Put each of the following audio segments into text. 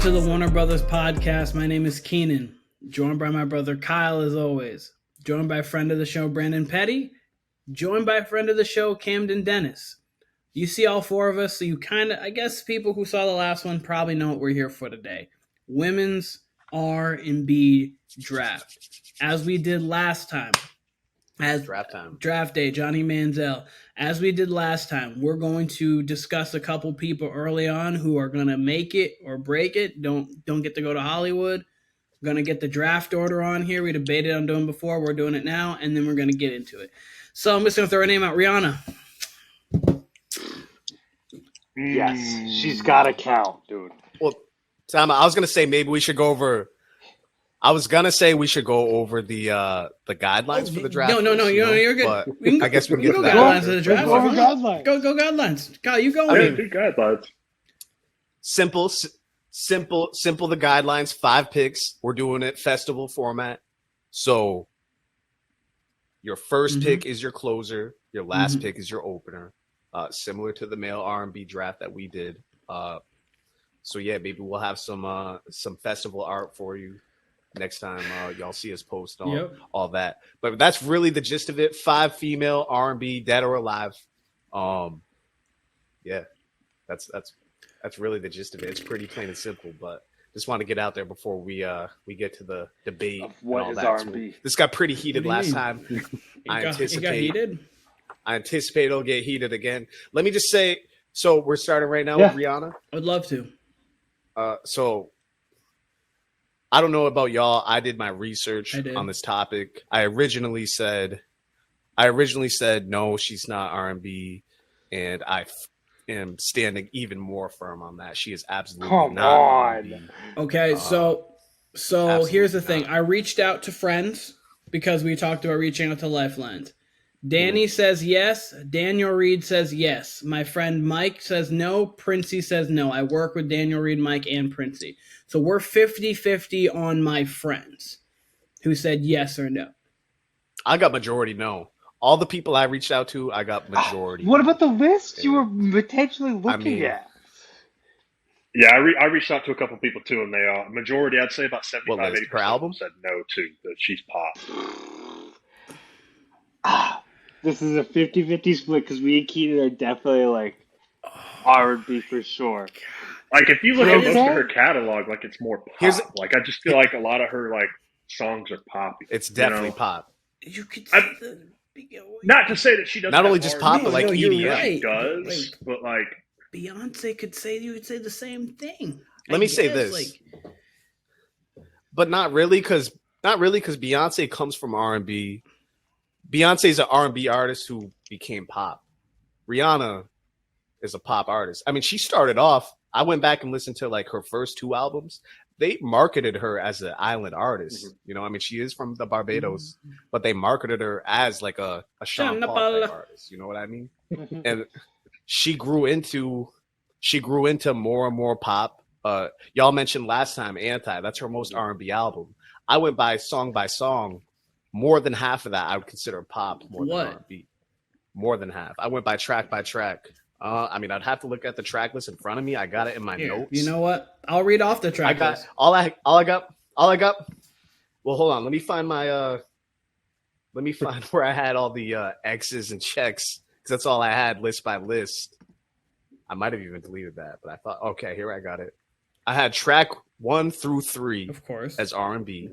to the Warner Brothas podcast. My name is Keenan, joined by my brother Kyle as always, joined by friend of the show Branndon Petty, joined by friend of the show Kamden Dennis. You see all four of us, so you kind of, I guess people who saw the last one probably know what we're here for today. Women's R&B draft. As we did last time. As draft day, Johnny Manziel. As we did last time, we're going to discuss a couple people early on who are going to make it or break it. Don't get to go to Hollywood. We're going to get the draft order on here. We debated on doing before. We're doing it now, and then we're going to get into it. So I'm just going to throw a name out. Rihanna. Yes, she's got to count, dude. Well, Tom, I was going to say maybe we should go over. I was gonna say we should go over the guidelines for the draft. No, you're good. I guess we can get to that. Guidelines of the draft. Go over guidelines. Go guidelines. Kyle, you go. Guidelines. Simple. The guidelines. 5 picks. We're doing it festival format. So your first pick is your closer. Your last pick is your opener. Similar to the male R&B draft that we did. So yeah, maybe we'll have some festival art for you next time y'all see us post on all that. But that's really the gist of it. 5 female R&B, dead or alive. Yeah, that's really the gist of it. It's pretty plain and simple, but just want to get out there before we get to the debate of what and all is that. R&B. So this got pretty heated last time. It got heated? I anticipate it'll get heated again. Let me just say, so we're starting right now with Rihanna. I would love to. So I don't know about y'all. I did my research on this topic. I originally said no, she's not R&B, and I am standing even more firm on that. She is absolutely not R&B. Okay, so here's the thing. I reached out to friends because we talked about reaching out to lifelines. Danny says yes. Daniel Reed says yes. My friend Mike says no. Princey says no. I work with Daniel Reed, Mike, and Princey. So we're 50-50 on my friends who said yes or no. I got majority no. All the people I reached out to, I got majority. What about the list you were potentially looking at? Yeah, I reached out to a couple people too, and they majority, I'd say about 75-80% per album said no to that she's pop. This is a 50-50 split because me and Keenan are definitely like R&B for sure. Like if you look at most of her catalog, like it's more pop. Like I just feel like a lot of her like songs are poppy. It's definitely pop. You could not to say that she doesn't. Not only just pop, but like EDM. Right. She does, but like Beyonce could say, you would say the same thing. Let me say this, but not really, because Beyonce comes from R&B. Beyonce's an R&B artist who became pop. Rihanna is a pop artist. I mean, she started off. I went back and listened to like her first 2 albums. They marketed her as an island artist. You know, I mean, she is from the Barbados, but they marketed her as like a Sean Paul type artist. You know what I mean? And she grew into more and more pop. Y'all mentioned last time Anti. That's her most R&B album. I went by song. More than half of that I would consider pop. More than R&B. More than half. I went by track. I mean, I'd have to look at the track list in front of me. I got it in my notes. You know what? I'll read off the track list. All I got. Well, hold on. Let me find where I had all the X's and checks, because that's all I had list by list. I might have even deleted that, but I thought, okay, here I got it. I had track 1 through 3, of course, as R&B.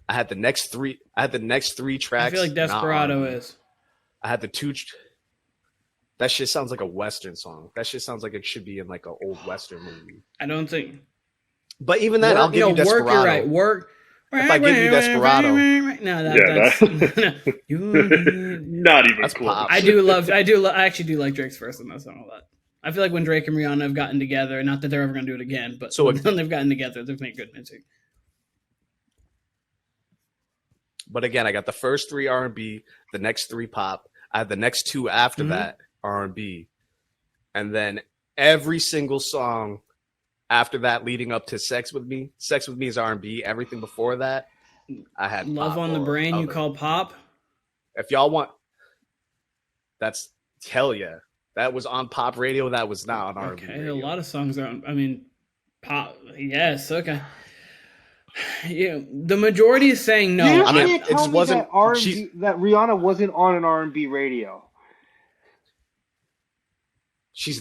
I had the next 3 tracks. I feel like Desperado is. I had the 2. That shit sounds like a Western song. That shit sounds like it should be in like an old Western movie. I don't think. But even then, I'll give you Desperado. Work, you're right. Work. If I give you Desperado. No, that's not even cool. Pop. I actually do like Drake's verse in that song a lot. I feel like when Drake and Rihanna have gotten together, not that they're ever going to do it again, but when they've gotten together, they've made good music. But again, I got the first 3 R&B, the next 3 pop. I had the next 2 after that R&B, and then every single song after that, leading up to "Sex with Me." "Sex with Me" is R&B. Everything before that, I had "Love on the Brain." You call pop? If y'all want, that's hell yeah. That was on pop radio. That was not on R&B. Okay, radio. a lot of songs are. I mean, Pop. Yes. Okay. Yeah, the majority is saying no. You I mean, can't it tell just me wasn't. that R&B She's that Rihanna wasn't on an R&B radio.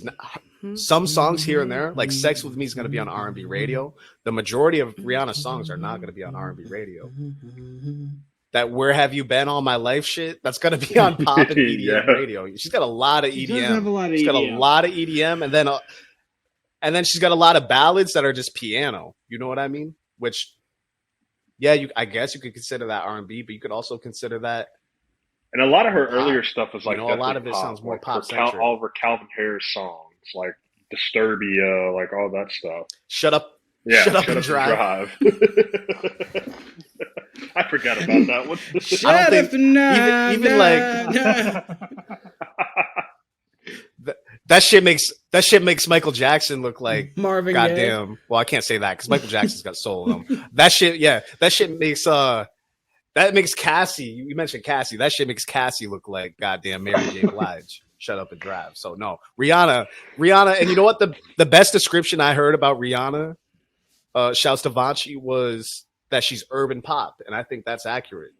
not. Some songs here and there, like "Sex with Me" is going to be on R&B radio. The majority of Rihanna's songs are not going to be on R&B radio. That "Where Have You Been All My Life" shit, that's going to be on pop and EDM Yeah. radio. She's got a lot of She EDM. does have a lot of She's got a EDM. lot of EDM, and then she's got a lot of ballads that are just piano. You know what I mean? Which, yeah, I guess you could consider that R&B, but you could also consider that. And a lot of her Pop. earlier stuff is like You know, a lot definitely of it sounds more like pop-centric. all of her Calvin Harris songs, like Disturbia, like all that stuff. Shut up. Yeah, Shut up and drive. I forgot about that one. Shut up and even that shit makes Michael Jackson look like Marvin Gaye. goddamn. Well, I can't say that because Michael Jackson's got soul in him. That shit makes Cassie. You mentioned Cassie. That shit makes Cassie look like goddamn Mary J. Blige. Shut up and drive. So no, Rihanna, and you know what? The best description I heard about Rihanna, shouts to Vanchi, was that she's urban pop, and I think that's accurate.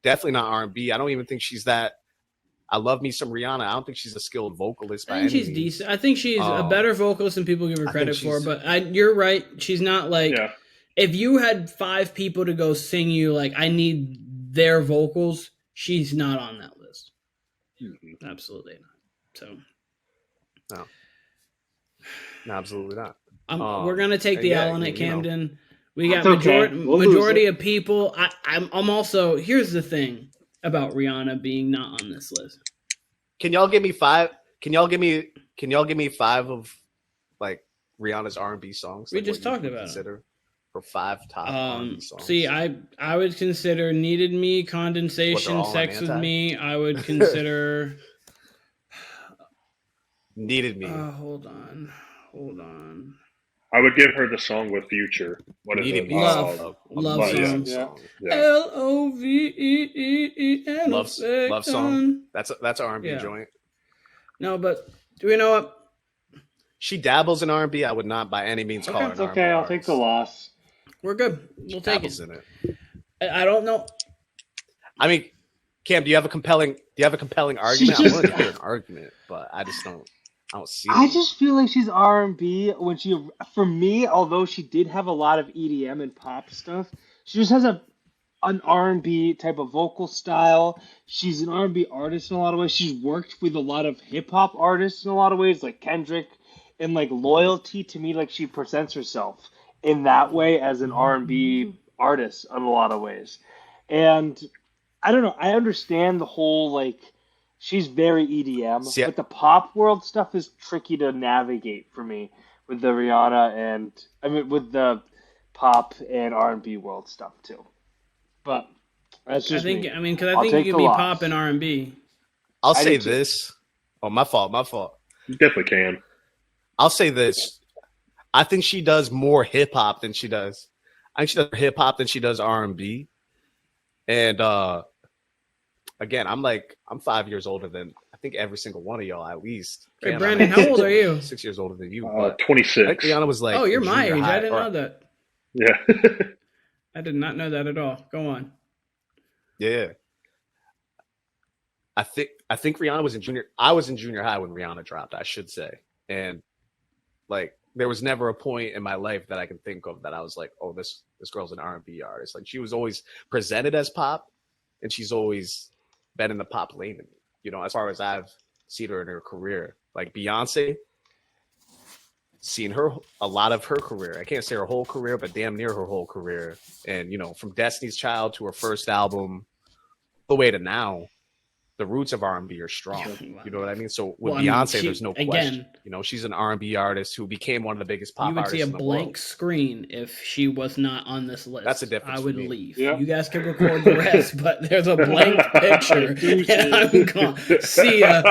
Definitely not R&B. I don't even think she's that. I love me some Rihanna. I don't think she's a skilled vocalist. I think she's decent. I think she's a better vocalist than people give her credit for. But you're right. She's not like if you had 5 people to go sing you like I need their vocals, she's not on that list. Mm-hmm. Absolutely not. So no, absolutely not. We're gonna take the L on it, Kamden. We got We'll majority of people. I'm also. Here's the thing about Rihanna being not on this list. Can y'all give me 5? Can y'all give me 5 of like Rihanna's R&B songs? We just talked about it. For 5 top R&B songs. See, I would consider "Needed Me," "Condensation," "Sex with Me." I would consider "Needed Me." Hold on. I would give her the song with Future. What is it? Love song. Yeah. LOVEEN. Love song. That's an R&B joint. No, but do we know what? She dabbles in R&B. I would not by any means call her an That's R&B okay. I'll artist. take the loss. We're good. We'll take it. In it. I don't know. I mean, Cam, do you have a compelling argument? I'm willing to hear an argument, but I don't see it. I just feel like she's R&B for me, although she did have a lot of EDM and pop stuff, she just has an R&B type of vocal style. She's an R&B artist in a lot of ways. She's worked with a lot of hip hop artists in a lot of ways, like Kendrick, and like loyalty to me, like she presents herself in that way as an R&B artist in a lot of ways. And I don't know, I understand the whole like she's very EDM, but the pop world stuff is tricky to navigate for me with the Rihanna with the pop and R&B world stuff too. But that's just because I think you could be pop and R&B. I'll say this. Oh, my fault. You definitely can. I'll say this. I think she does more hip hop than she does. I think she does hip hop than she does R&B. And again, I'm 5 years older than I think every single one of y'all at least. Hey, Brandon, how old are you? 6 years older than you. 26. I think Rihanna was like, oh, you're my age. I didn't know that. Yeah. I did not know that at all. Go on. Yeah. I think Rihanna was in junior. I was in junior high when Rihanna dropped, I should say. And like there was never a point in my life that I can think of that I was like, oh, this girl's an R&B artist. Like she was always presented as pop, and she's always been in the pop lane to me, you know, as far as I've seen her in her career. Like Beyonce, seen a lot of her career. I can't say her whole career, but damn near her whole career. And, you know, from Destiny's Child to her first album, the way to now, the roots of R&B are strong. You know what I mean? So with Beyonce, there's no question. You know, she's an R&B artist who became one of the biggest pop artists in the world. You would see a blank screen if she was not on this list. That's a difference. I would leave. Yeah. You guys can record the rest, but there's a blank picture, and I'm going to see ya.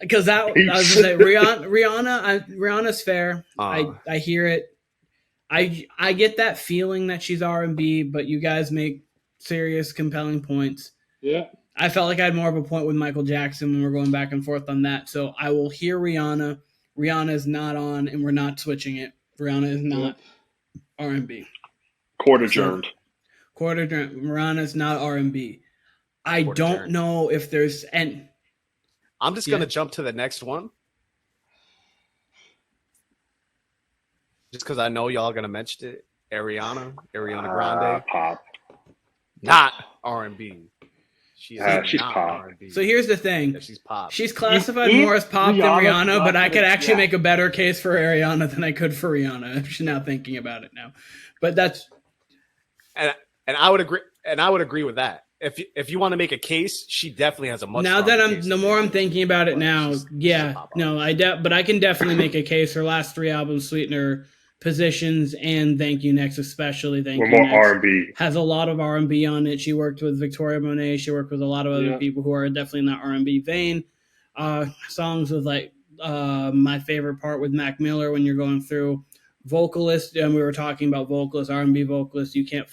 Because I was going to say, Rihanna's fair. I hear it. I get that feeling that she's R&B, but you guys make serious, compelling points. Yeah. I felt like I had more of a point with Michael Jackson when we're going back and forth on that. So I will hear Rihanna. Rihanna's not on, and we're not switching it. Rihanna is not R&B. Court adjourned. Rihanna is not R&B. I don't know if there's I'm just gonna jump to the next one, just because I know y'all gonna mention it. Ariana Grande, pop, not R&B. She's pop. R&B. So here's the thing. Yeah, she's pop. She's classified more as pop than Rihanna, but I could actually make a better case for Ariana than I could for Rihanna. I'm just now thinking about it now. But that's and I would agree. And I would agree with that. If you want to make a case, she definitely has a much. Now that the more I'm thinking about it now, but I can definitely make a case. Her last 3 albums, Sweetener, Positions, and Thank You Next, especially Thank You Next, R&B. has a lot of R&B on it. She worked with Victoria Monet. She worked with a lot of other people who are definitely in that R&B vein. Songs with like my favorite part with Mac Miller when you're going through vocalist, and we were talking about vocalists, R&B vocalists. You can't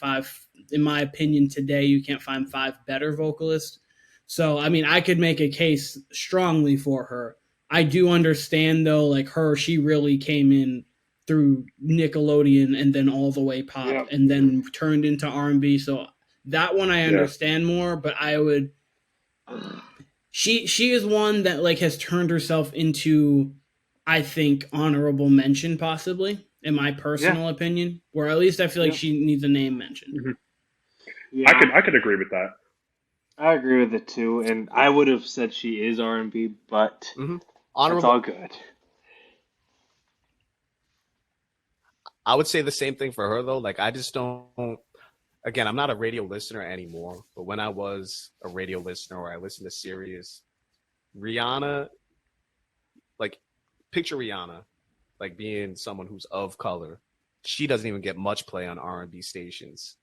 in my opinion, today you can't find 5 better vocalists. So I mean, I could make a case strongly for her. I do understand though, like she really came in through Nickelodeon and then all the way pop and then turned into R&B. So that one I understand more, but I would. She is one that like has turned herself into, I think, honorable mention possibly, in my personal opinion, where at least I feel like she needs a name mentioned. Mm-hmm. Yeah. I could agree with that. I agree with it too, and I would have said she is R&B, but honorable. It's all good. I would say the same thing for her though. Like I just don't. Again, I'm not a radio listener anymore, but when I was a radio listener or I listened to Sirius, Rihanna, like picture Rihanna, like being someone who's of color. She doesn't even get much play on R&B stations.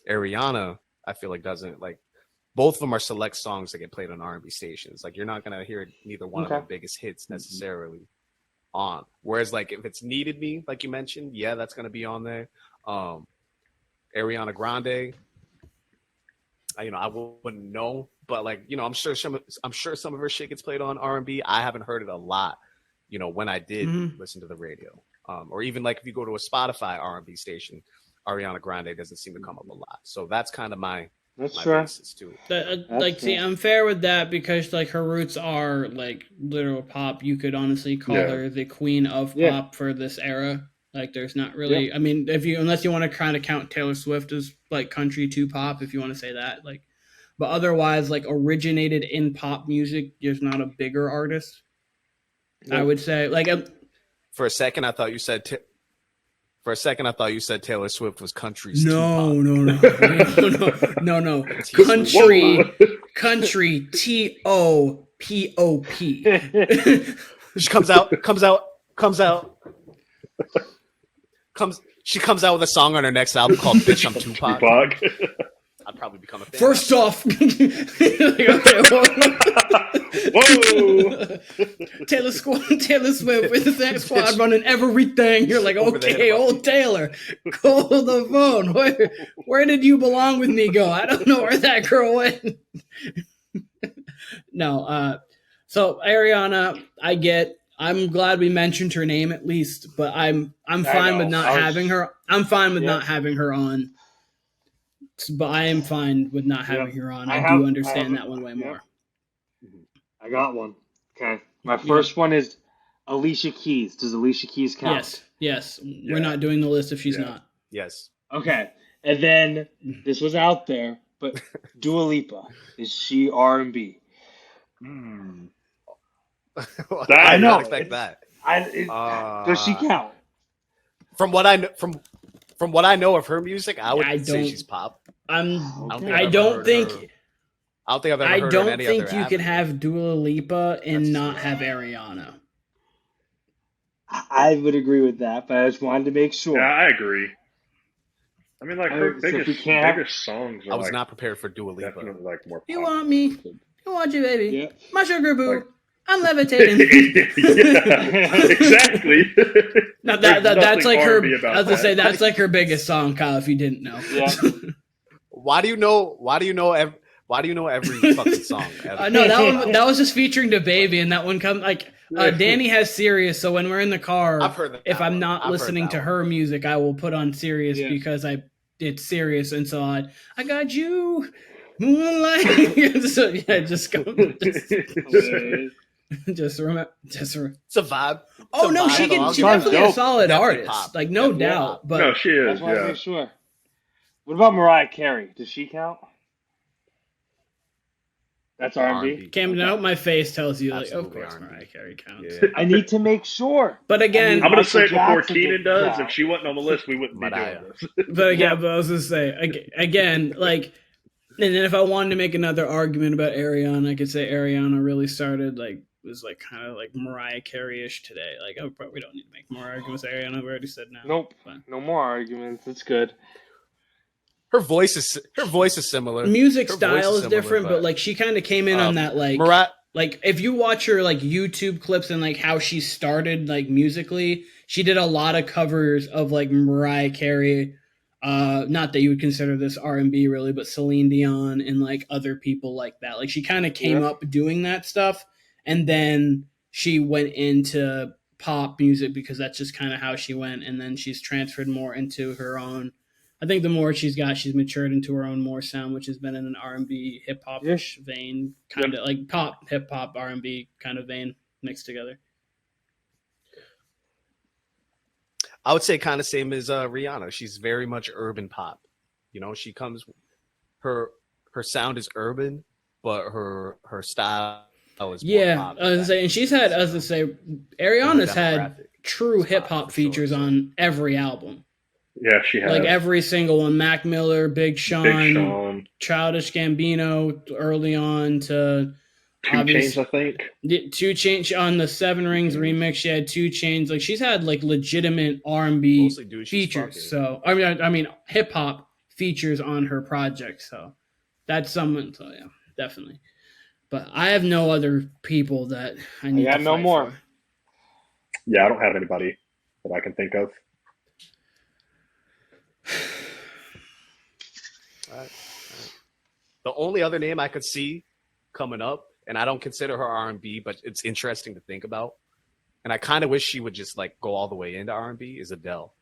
Ariana, I feel like doesn't like. Both of them are select songs that get played on R&B stations. Like you're not gonna hear neither one of their biggest hits necessarily on. Whereas like if it's Needed Me, like you mentioned, that's gonna be on there. Ariana Grande, I wouldn't know, but like I'm sure some of her shit gets played on R&B. I haven't heard it a lot, when I did listen to the radio, or even like if you go to a Spotify R&B station, Ariana Grande doesn't seem to come up a lot. So that's kind of my basis too. See, I'm fair with that because like her roots are like literal pop. You could honestly call her the queen of pop for this era. Like there's not really, I mean, unless you want to kind of count Taylor Swift as like country to pop, if you want to say that, like, but otherwise like originated in pop music, there's not a bigger artist. I would say like for a second I thought you said Taylor Swift was country. No. Country TOPOP. She comes out with a song on her next album called "Bitch I'm Tupac." I'd probably become a fan. First off, whoa, Taylor Swift with the squad running everything. You're like, okay, old Taylor, call the phone. Where did You Belong With Me go? I don't know where that girl went. No, so Ariana, I'm glad we mentioned her name at least, but I'm fine with not having her. I'm fine with not having her on. But I am fine with not having her on. I do understand that one way more. I got one. Okay. My first one is Alicia Keys. Does Alicia Keys count? Yes. We're not doing the list if she's not. Yes. Okay. And then this was out there, but Dua Lipa, is she R&B? I did not expect that. Does she count? From what I know of her music, I would say she's pop. I don't think I've ever heard her in any other you avenue. could have Dua Lipa and not have Ariana. I would agree with that, but I just wanted to make sure. Yeah, I agree. I mean, like her biggest songs are I was not prepared for Dua Lipa. Definitely like more pop. You want me? You want you, baby? Yeah. My sugar boo. I'm levitating. Exactly. Now that's like her. I was gonna say that's like her biggest song, Kyle. If you didn't know. Yeah. Why do you know every fucking song? No, that was just featuring the baby, and that one comes like Danny has Sirius, so when we're in the car, I've heard that if I'm one. not I've listening heard to that her music, I will put on Sirius Yeah. because it's Sirius, and so I got you, moonlight. So yeah, just remember. It's a vibe. Oh no, she's definitely a solid Definitely artist, pop. like no Definitely doubt. pop. But No, she is. That's why I Yeah. make sure. What about Mariah Carey? Does she count? That's R&B. Camden, I hope my face tells you, like, Absolutely of course, R&B. Mariah Carey counts. Yeah. I need to make sure. But again, I'm going to Michael say it before Jackson Keenan didn't does. count. If she wasn't on the list, we wouldn't be Mariah. doing this. but again, but I was just say again, like, and then if I wanted to make another argument about Ariana, I could say Ariana really started was kind of like Mariah Carey-ish today. Like, oh, we don't need to make more arguments. Ariana, we already said no. Nope. But No more arguments. It's good. Her voice is similar. music Her style voice is similar, different, but like she kind of came in on that Mariah. like if you watch her like YouTube clips and like how she started like musically, she did a lot of covers of like Mariah Carey. Not that you would consider this R&B really, but Celine Dion and like other people like that. Like she kind of came up doing that stuff, and then she went into pop music because that's just kind of how she went, and then she's transferred more into her own. I think the more she's matured into her own more sound, which has been in an R&B hip hop-ish vein, kind of like pop, hip hop, R&B kind of vein mixed together. I would say kind of same as Rihanna. She's very much urban pop. You know, she comes, her sound is urban, but her style is more pop. I was gonna say, and she's had, as I say, Ariana's had true hip hop features on every album. Yeah, she has. Like every single one, Mac Miller, Big Sean, Childish Gambino, early on to 2 Chainz, I think. 2 Chainz on the Seven Rings remix. She had 2 Chainz. Like she's had like legitimate R&B features. So I mean hip hop features on her project. So that's someone. So yeah, definitely. But I have no other people that I need. to no fight more. For. Yeah, I don't have anybody that I can think of. All right. The only other name I could see coming up, and I don't consider her R&B, but it's interesting to think about, and I kind of wish she would just like go all the way into R&B, is Adele.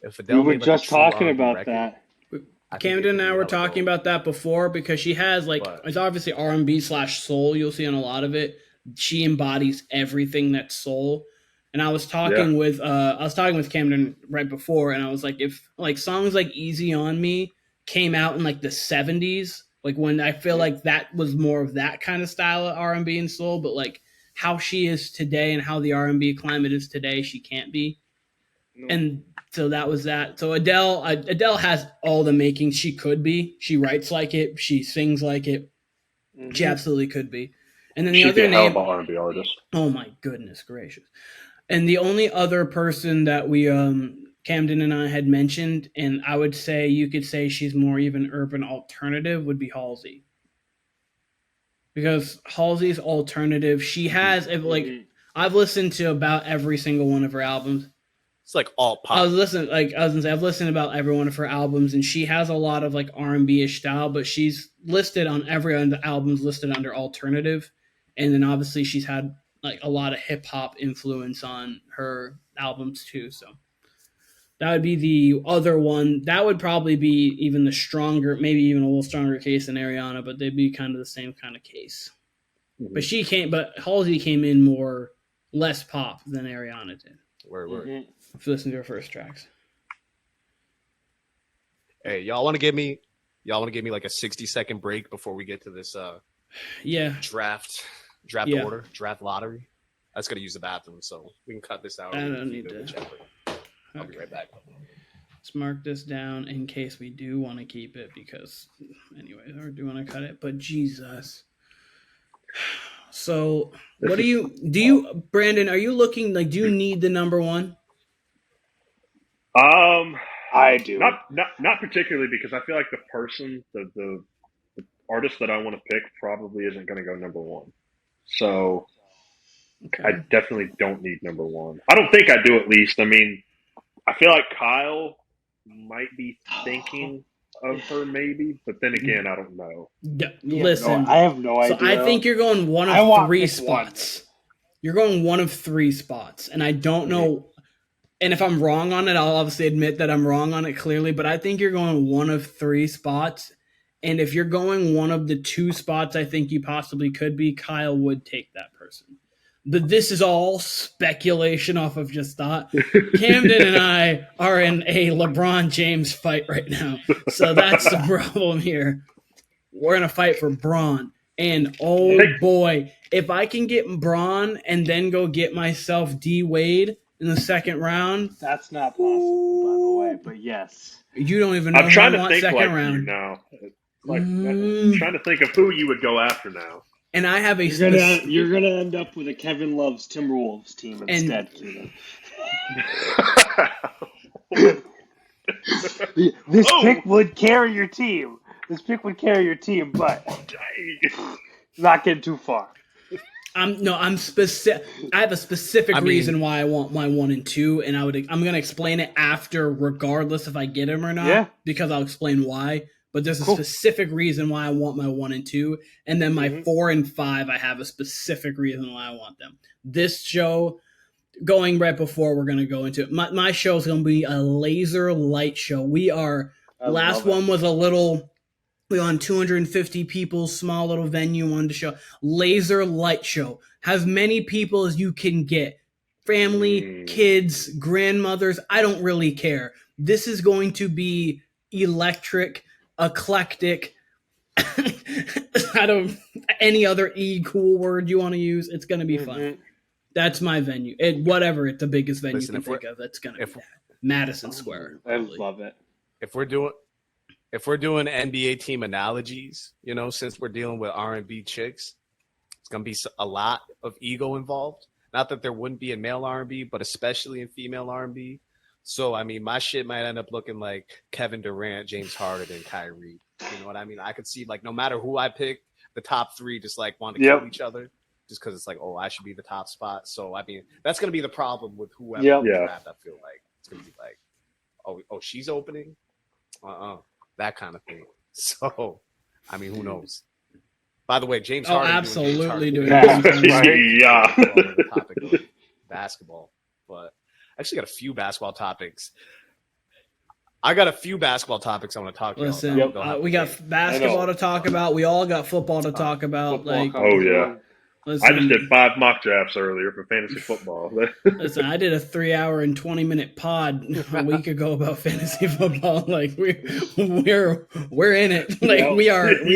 If Adele we were just talking about that. Camden and I were talking about that before because she has it's obviously R&B/soul. You'll see on a lot of it. She embodies everything that's soul. And I was talking with Camden right before, and I was like, if like songs like "Easy on Me" came out in like the 70s, like when I feel like that was more of that kind of style of R&B and soul, but like how she is today and how the R&B climate is today, she can't be. No. And so that was that. So Adele has all the makings she could be. She writes like it. She sings like it. Mm-hmm. She absolutely could be. And then the other name, hell of an R&B artist. Oh my goodness gracious! And the only other person that we Camden and I had mentioned, and I would say you could say she's more even urban alternative, would be Halsey. Because Halsey's alternative, she has I've listened to about every single one of her albums. It's like all pop. I've listened to about every one of her albums, and she has a lot of like R&B-ish style, but she's listed on every album's listed under alternative, and then obviously she's had like a lot of hip hop influence on her albums too. So that would be the other one. That would probably be even the stronger, maybe even a little stronger case than Ariana, but they'd be kind of the same kind of case. Mm-hmm. But Halsey came in less pop than Ariana did. Word. Mm-hmm. If you listen to her first tracks. Hey, y'all want to give me like a 60-second break before we get to this draft order, draft lottery? I was going to use the bathroom, so we can cut this out. I don't need to. I'll be right back. Let's mark this down in case we do want to keep it because, anyways, or do want to cut it. But Jesus. So, what do you, Branndon? Are you looking like? Do you need the number one? I do. Not particularly because I feel like the person, the artist that I want to pick probably isn't going to go number one. So okay. I definitely don't need number one. I don't think I do at least. I mean, I feel like Kyle might be thinking of her maybe, but then again, I don't know. Listen, I have no idea. So I think you're going one of 3 spots. you're going one of 3 spots, and I don't know. And if I'm wrong on it, I'll obviously admit that I'm wrong on it clearly. But I think you're going one of 3 spots, and if you're going one of the 2 spots, I think you possibly could be. Kyle would take that person. But this is all speculation off of just thought. Kamden and I are in a LeBron James fight right now. So that's the problem here. We're in a fight for Braun. And oh boy, if I can get Braun and then go get myself D Wade in the second round. That's not possible, by the way, but yes. You don't even know I'm trying who I to want think second like round. you now. I'm trying to think of who you would go after now. And I have a you're gonna end up with a Kevin Love's Timberwolves team instead, Keenan. This pick would carry your team. But not getting too far. I'm specific. I have a specific reason why I want my 1 and 2, and I'm gonna explain it after, regardless if I get him or not. Yeah. Because I'll explain why. But there's a specific reason why I want my 1 and 2, and then my 4 and 5. I have a specific reason why I want them. This show, going right before we're gonna go into it, my show is gonna be a laser light show. We are. Last one was a little. We on 250 people, small little venue, wanted to show. Laser light show. Have many people as you can get. Family, kids, grandmothers, I don't really care. This is going to be electric, eclectic. Any other cool word you want to use. It's going to be fun. That's my venue. Whatever, it's the biggest venue you can think of. That's going to be Madison Square. I love it. If we're doing NBA team analogies, since we're dealing with R&B chicks, it's going to be a lot of ego involved. Not that there wouldn't be in male R&B, but especially in female R&B. So, my shit might end up looking like Kevin Durant, James Harden, and Kyrie. You know what I mean? I could see, no matter who I pick, the top 3 just, want to kill each other just because it's I should be the top spot. So, that's going to be the problem with whoever we draft, I feel like. It's going to be oh, she's opening? That kind of thing. So, who knows? By the way, James Harden. Absolutely doing the topic of basketball. But I actually got a few basketball topics. I want to talk about. Listen, we got basketball to talk about. We all got football to talk about. Oh, yeah. Listen, I just did 5 mock drafts earlier for fantasy football. Listen, I did a 3-hour and 20-minute pod a week ago about fantasy football. We're in it. We are in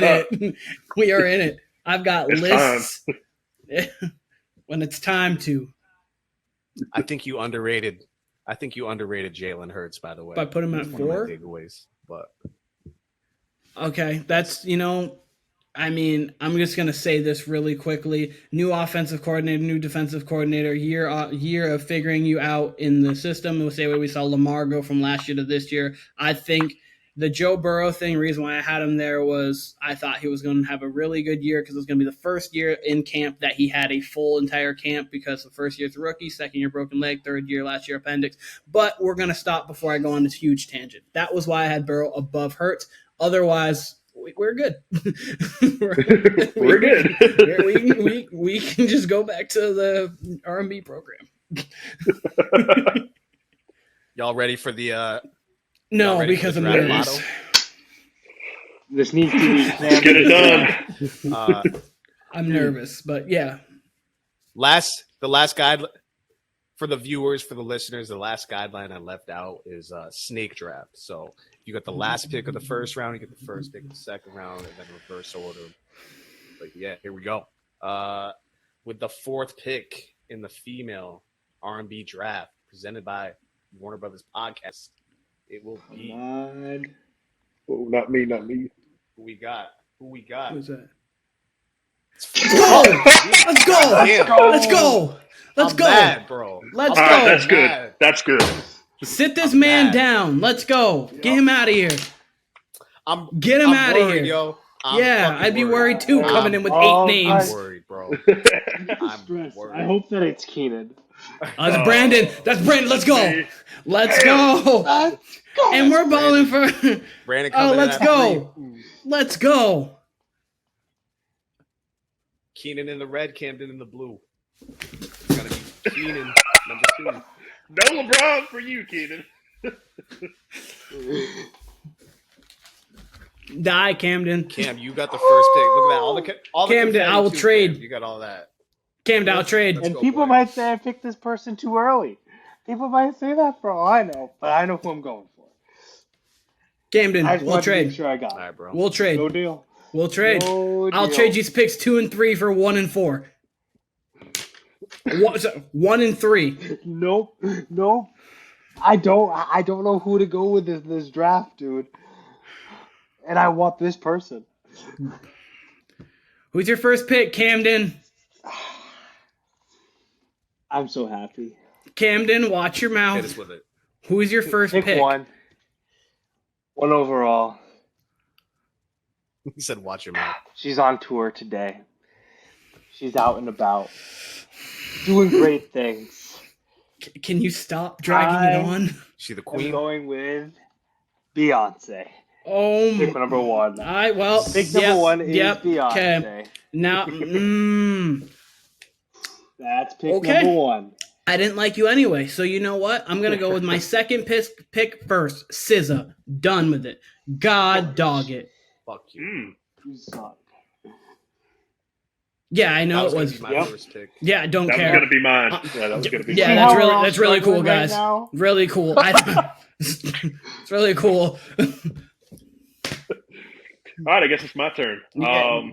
it. We are in it. I've got lists when it's time to. I think you underrated Jalen Hurts, by the way. By putting him at 4 takeaways, but okay, that's I'm just going to say this really quickly. New offensive coordinator, new defensive coordinator, year of figuring you out in the system. We'll say we saw Lamar go from last year to this year. I think the Joe Burrow thing, reason why I had him there was I thought he was going to have a really good year because it was going to be the first year in camp that he had a full entire camp because the first year's a rookie, second year broken leg, third year last year appendix. But we're going to stop before I go on this huge tangent. That was why I had Burrow above Hurts. Otherwise, we're good. We're good. We can just go back to the R&B program. Y'all ready for the no, because I'm nervous. This needs to be Let's get it done. I'm nervous, but yeah. The last guide for the viewers, for the listeners, the last guideline I left out is snake draft. So you got the last pick of the first round, you get the first pick of the second round, and then reverse order. But yeah, here we go. With the 4th pick in the female R&B draft presented by Warner Brothas podcast, it will be. Oh, not me. Who we got? Who's that? Let's go. Let's go. Mad, bro. Let's go. Right, that's good. Sit this man down. Let's go. Get him out of here. Get him out of here. Yo. I'd be worried too coming in with 8 names. I'm worried, bro. I'm worried. I hope that it's Keenan. That's Branndon. Let's go. Let's go. And we're balling for. Branndon. Let's go. Let's go. Keenan in the red, Kamden in the blue. It's gonna be Keenan, number 2. No LeBron for you, Keenan. Die, Kamden. Cam, you got the first pick. Look at that. All the Kamden, confetti I will too, trade. Cam. You got all that. Kamden, I'll trade. Let's And go, people boy. might say I picked this person too early. People might say that for all I know, but I know who I'm going for. I Kamden, just we'll wanted to make trade. sure I got All it. right, bro. We'll trade. No deal. We'll trade. No I'll deal. trade you picks 2 and 3 for 1 and 4. 1 and 3. Nope. I don't know who to go with this draft, dude. And I want this person. Who's your first pick, Kamden? I'm so happy. Kamden, watch your Hit mouth. us with it. Who is your first pick? Pick one. One overall. He said, "Watch your mouth." She's on tour today. She's out and about, doing great things. Can you stop dragging it on? She the I'm queen. going with Beyonce. Oh, Pick number one. Pick number one is Beyonce. Okay. Now, That's pick Okay. number one. I didn't like you anyway, so you know what? I'm gonna go with my second pick first. SZA. Done with it. God dog it. Fuck you. You suck. Yeah, I know That it was was. gonna be my Yep. first pick. Yeah, I don't That care. was gonna be mine. Yeah, that was gonna be Yeah, mine. See how we're all that's really cool, struggling right guys. now? Really cool. It's really cool. All right, I guess it's my turn. Yeah.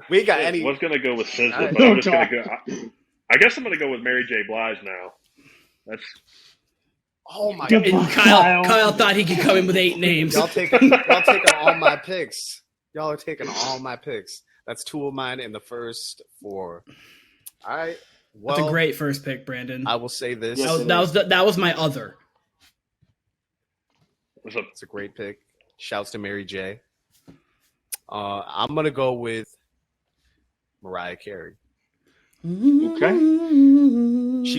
We ain't got I any. was gonna go with SZA, Alright. but I'm just Don't gonna go. I guess I'm gonna go with Mary J. Blige now. That's Oh my Good god! And Kyle thought he could come in with 8 names. Y'all taking all my picks. Y'all are taking all my picks. That's 2 of mine in the first 4. All right. Well, That's a great first pick, Brandon. I will say this. Yes. That was my other. what's up. It's a great pick. Shouts to Mary J. I'm gonna go with Mariah Carey. She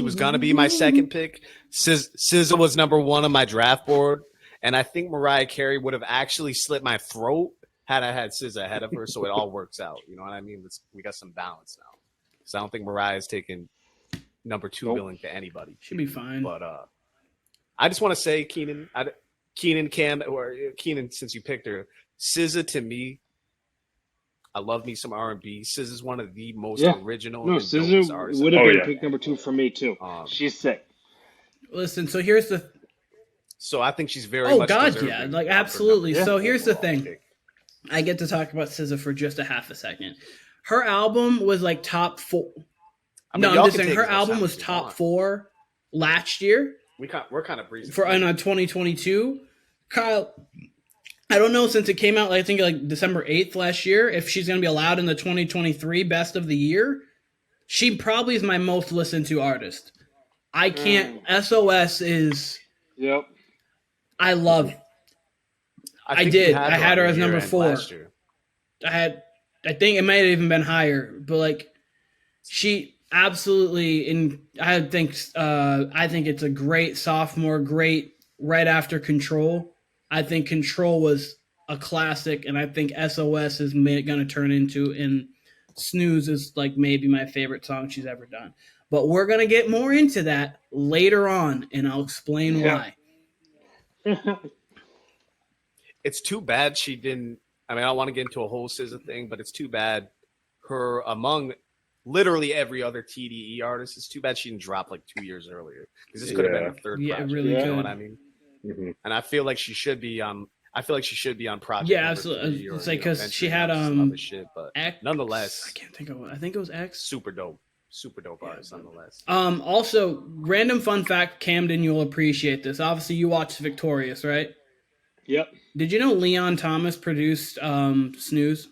was gonna be my second pick. SZA was number 1 on my draft board, and I think Mariah Carey would have actually slit my throat had I had SZA ahead of her. So it all works out. You know what I mean? We got some balance now. So I don't think Mariah's taking number 2 Nope. billing to anybody. Should be fine. But I just want to say, Keenan, since you picked her, SZA to me, I love me some R&B. SZA's one of the most original. No, and dopest SZA artists. would have Oh, been yeah. pick number 2 for me too. She's sick. Listen, so here's the. So I think she's very. Oh much God, deserving yeah, of like her absolutely. number So one here's the overall thing. pick. I get to talk about SZA for just a half a second. Her album was like top 4. I mean, No, y'all I'm just can saying take her as much album time was as you top want. 4 last year We're kind of breezing for 2022. Kyle, I don't know since it came out. I think like December 8th last year. If she's gonna be allowed in the 2023 Best of the Year, she probably is my most listened to artist. I can't. SOS is. Yep. I love. I think did. you I had on her as your number year-end 4. last year. I think it might have even been higher, but like she absolutely I think it's a great sophomore, great right after Control. I think Control was a classic, and I think SOS is going to turn into, and Snooze is like maybe my favorite song she's ever done. But we're going to get more into that later on, and I'll explain why. It's too bad she didn't. I mean, I don't want to get into a whole SZA thing, but it's too bad her among literally every other TDE artist. It's too bad she didn't drop like 2 years earlier because this could have been her third Yeah, it project. really You know could. what I mean? Mhm. And I feel like she should be on. I feel like she should be on project. Yeah, number absolutely. 3 or, It's like, you know, 'cause she venturing had, out to some other shit, but X, nonetheless, I can't think of what. I think it was X. super dope artist nonetheless. Also, random fun fact, Kamden, you'll appreciate this. Obviously, you watched Victorious, right? Yep. Did you know Leon Thomas produced Snooze?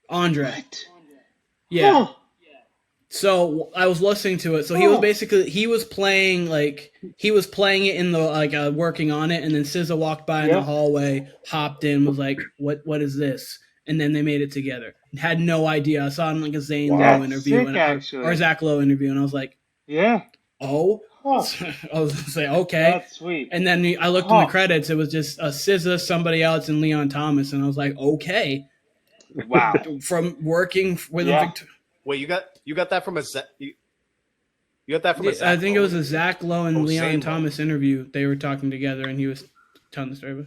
Andre. What? Yeah. Huh. So I was listening to it. So he was playing it in the working on it, and then SZA walked by in the hallway, hopped in, was like, "What is this?" And then they made it together. Had no idea. I saw it in like a Zane Wow. Lowe interview Sick, actually. or Zach Lowe interview, and I was like, Yeah. "Oh." Huh. I was gonna say okay. That's sweet. And then I looked in the credits. It was just SZA, somebody else, and Leon Thomas, and I was like, okay. Wow. from working with Yeah. Wait, you got that from a you got that from a Zach I think Lowe it was a interview? Zach Lowe and Leon Zane Lowe. Thomas interview. They were talking together, and he was telling the story.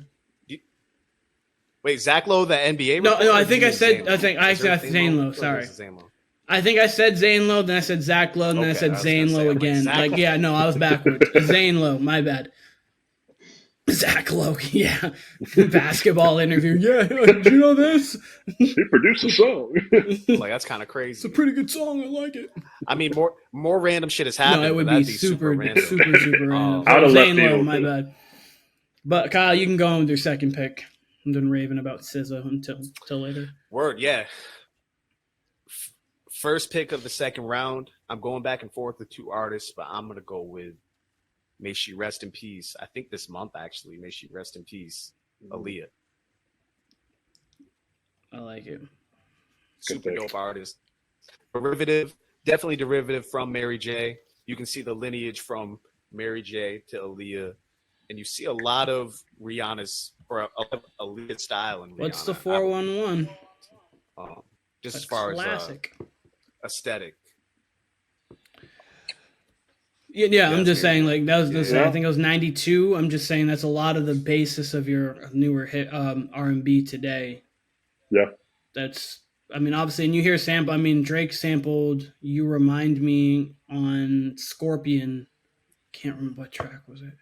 Wait, Zach Lowe, the NBA No, reporter, I or think you I mean said. Zane Lowe? I think I Is there a said Zane Lowe. I feel like it Sorry. was a Zane Lowe. I think I said Zane Lowe, then I said Zach Lowe, and then I Okay, said I was Zane gonna say, Lowe I'm like, again. Zach Like, Lowe. yeah, no, I was backwards. Zane Lowe, my bad. Zach Lowe, yeah. Basketball interview. Yeah, did you know this? He produced a song. Like, that's kind of crazy. It's a pretty good song. I like it. I mean, more random shit has happened. No, it would but be that'd super random. super random. Out of left Zane Lowe, field, my too. bad. But Kyle, you can go on with your second pick. I'm done raving about SZA until later. Word, yeah. First pick of the second round. I'm going back and forth with two artists, but I'm gonna go with May She Rest in Peace. I think this month actually. May She Rest in Peace. Aaliyah. I like it. Super pick. dope artist. Definitely derivative from Mary J. You can see the lineage from Mary J to Aaliyah, and you see a lot of Rihanna's or Aaliyah style in Rihanna. What's the 411? Just as far classic. as aesthetic. Yeah, I'm just Mary saying, J. like, that was this. Yeah. I think it was 92. I'm just saying that's a lot of the basis of your newer hit R&B today. Yeah. That's, I mean, obviously, and you hear sample. I mean, Drake sampled "You Remind Me" on Scorpion. Can't remember what track was it.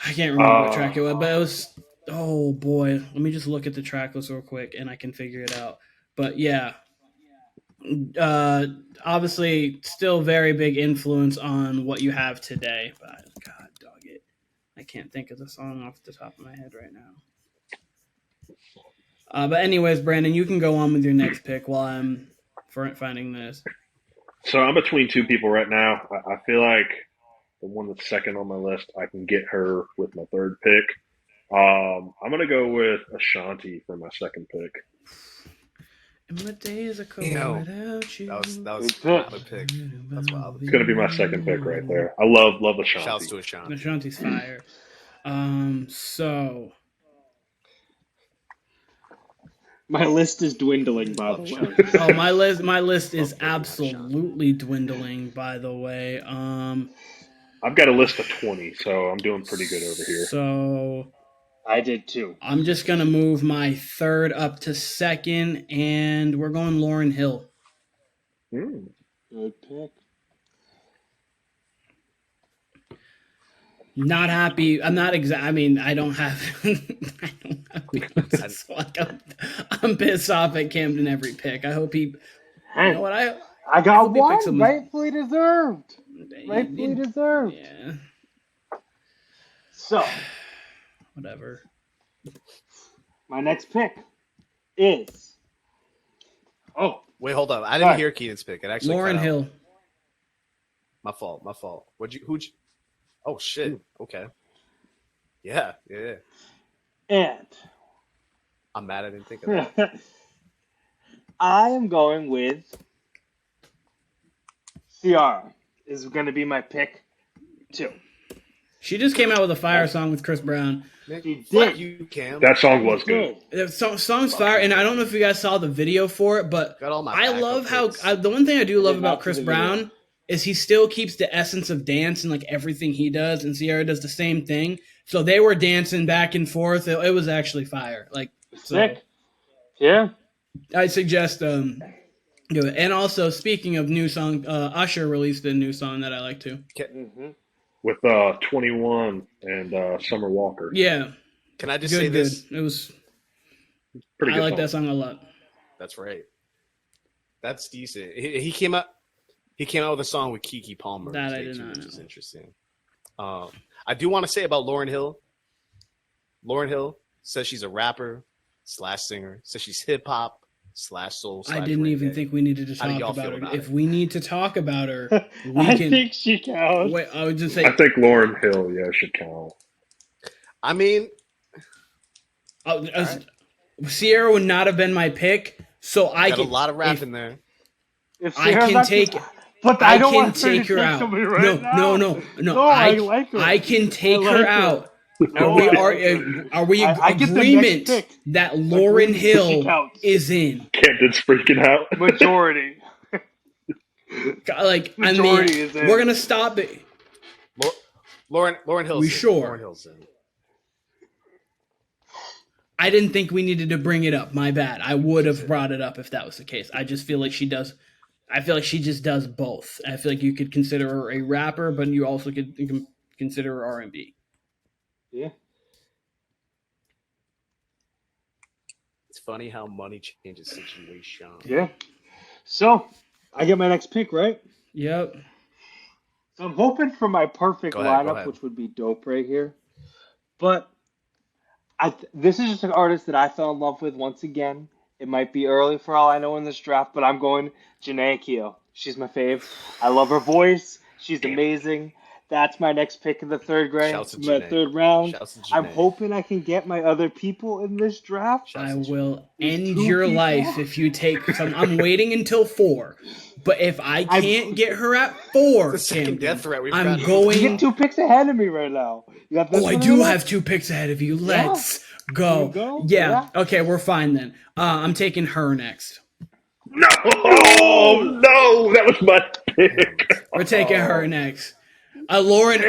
I can't remember what track it was, but it was. Oh boy, let me just look at the track list real quick, and I can figure it out. But yeah. Obviously still very big influence on what you have today, but God dog it, I can't think of the song off the top of my head right now. But anyways, Brandon, you can go on with your next pick while I'm finding this. So I'm between two people right now. I feel like the one that's second on my list, I can get her with my third pick. I'm gonna go with Ashanti for my second pick. And my days are cold without you. That was Good a pick. valid pick. That's wild. It's gonna be my second pick right there. I love Ashanti. Shouts to Ashanti. Ashanti's fire. So My list is dwindling, by the way. oh, my list is absolutely dwindling, by the way. I've got a list of 20, so I'm doing pretty good over here. So I did too. I'm just going to move my third up to second, and we're going Lauryn Hill. Good pick. Not happy. I'm not I mean, I don't have. So I'm pissed off at Camden every pick. I hope he. You know what? I I got hope he picks one. some- Rightfully deserved. Rightfully deserved. Yeah. So, Whatever. my next pick is. Oh, Wait, hold on. I didn't Sorry. hear Keenan's pick. It actually Lauryn cut out. Hill. My fault. Who'd you? Oh shit. Okay. Yeah. and I'm mad I didn't think of that. I am going with Ciara. Is going to be my pick too. She just came out with a fire song with Chris Brown. She Fuck did. you, Cam. That song was good. The song's fire, and I don't know if you guys saw the video for it, but Got all my I backup love how picks. the one thing I do love did about not see Chris the video. Brown is he still keeps the essence of dance and like everything he does, and Ciara does the same thing. So they were dancing back and forth. It was actually fire. Like so, Sick. Yeah. I suggest do it. And also, speaking of new song, Usher released a new song that I like too. Mm-hmm. With 21 and Summer Walker. Yeah, Can I just say this? It was. Pretty I good like song. that song a lot. That's right. That's decent. He came out. He came out with a song with Keke Palmer. That I today, did too, not which know. is interesting. I do want to say about Lauryn Hill. Lauryn Hill says she's a rapper / singer. Says she's hip hop / soul. I didn't even reggae. think we needed to How do talk y'all about feel her. about If it? we need to talk about her, we I can. think she counts. Wait, I would just say, I think Lauryn Hill, should count. I mean, Ciara would not have been my pick, so I got can. a lot of rap if in there. If I Ciara's can not- take. But I I don't can want her take to her take out. somebody right now. No. No, I like her. I can take I like her her. out. Are we I get the next agreement pick. that Lauryn Agreement, she Hill counts. is in? Camden's freaking out. Majority. Like, Majority is in. we're gonna stop it. Lauren Hill's We in. sure? Lauren Hill's in. I didn't think we needed to bring it up. My bad. I would have brought it up if that was the case. I just feel like she does. I feel like she just does both. I feel like you could consider her a rapper, but you also could consider her R&B. Yeah. It's funny how money changes situation. Yeah. So, I get my next pick, right? Yep. So I'm hoping for my perfect Go ahead. lineup, which would be dope right here. But this is just an artist that I fell in love with once again. It might be early for all I know in this draft, but I'm going Janae Keough. She's my fave. I love her voice. She's amazing. That's my next pick in the third round. I'm hoping I can get my other people in this draft. I will end your life if you take some. I'm waiting until 4. But if I can't get her at 4, the second death threat I'm going. You get 2 picks ahead of me right now. You got this I do have 2 picks ahead of you. Let's go. Yeah. Okay, we're fine then. I'm taking her next. No, no, that was my pick. We're taking her next. Lauren.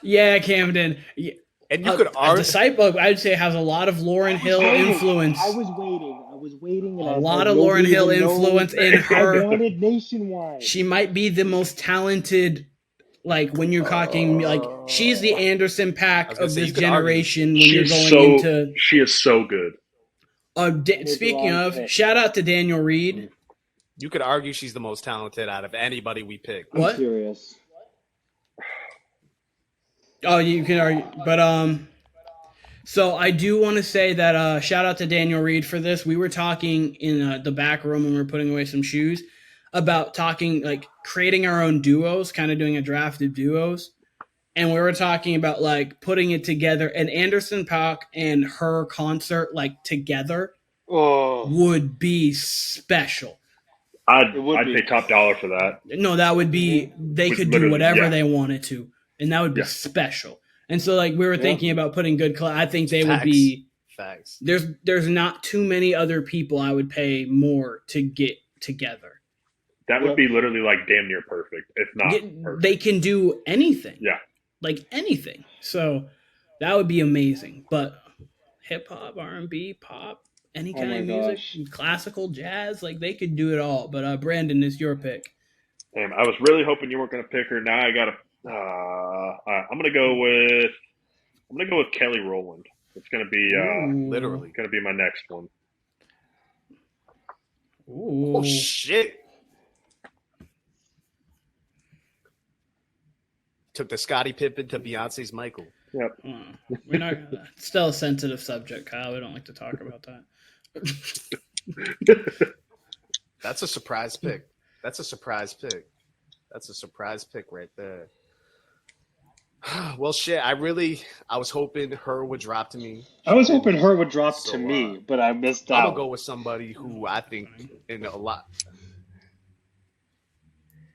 Yeah, Kamden. And you could argue. Disciple, I would say, has a lot of Lauryn Hill influence. I was waiting. A lot of Lauryn Hill influence in her. I wanted Nationwide. She might be the most talented. Like when you're talking, like she's the Anderson .Paak of this generation. When you're going into, she is so good. Speaking of, shout out to Daniel Reed. You could argue she's the most talented out of anybody we picked. I'm curious. Oh, you can argue, but so I do want to say that shout out to Daniel Reed for this. We were talking in the back room when we were putting away some shoes about talking like creating our own duos, kind of doing a draft of duos, and we were talking about like putting it together. And Anderson .Paak and her concert like together would be special. I'd pay top dollar for that. No, that would be they could do whatever they wanted to. And that would be special. And so, like, we were thinking about putting good I think they would be – Facts. There's not too many other people I would pay more to get together. That would be literally, like, damn near perfect, if not perfect. They can do anything. Yeah. Like, anything. So, that would be amazing. But hip-hop, R&B, pop, any kind of music, classical, jazz, like, they could do it all. But, Branndon, is your pick. Damn, I was really hoping you weren't going to pick her. Now I got to – I'm gonna go with Kelly Rowland. It's gonna be literally gonna be my next one. Ooh. Oh shit! Took the Scottie Pippen to Beyonce's Michael. Yep. We're not still a sensitive subject, Kyle. We don't like to talk about that. That's a surprise pick. That's a surprise pick right there. Well, shit. I was hoping her would drop to me. I was hoping her would drop to me, but I missed out. I'm gonna go with somebody who I think in a lot.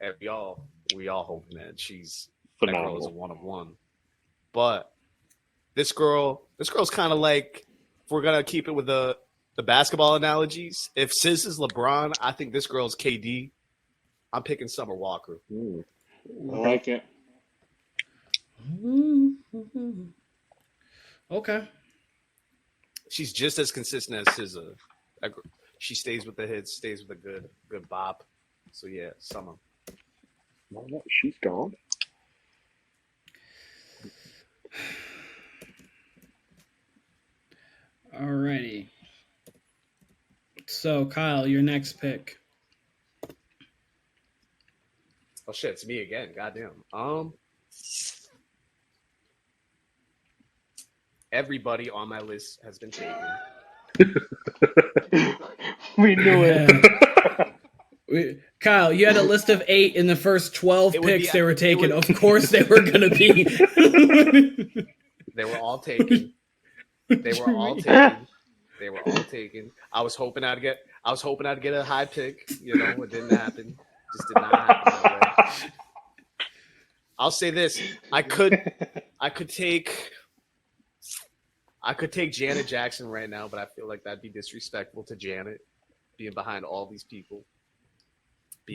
And we all hoping that she's phenomenal. That girl is a one of one. But this girl's kind of like, if we're gonna keep it with the basketball analogies, if Sis is LeBron, I think this girl's KD. I'm picking Summer Walker. I like it. Okay. She's just as consistent as SZA. She stays with the hits, stays with a good bop. So yeah, Summer. No, she's gone. Alrighty. So Kyle, your next pick. Oh shit, it's me again. Goddamn. Everybody on my list has been taken. We knew it. Kyle, you had a list of 8 in the first 12 picks they were taken. Of course they were going to be. They were all taken. I was hoping I'd get a high pick. You know, it didn't happen. Just did not happen. I'll say this: I could take I could take Janet Jackson right now, but I feel like that'd be disrespectful to Janet, being behind all these people.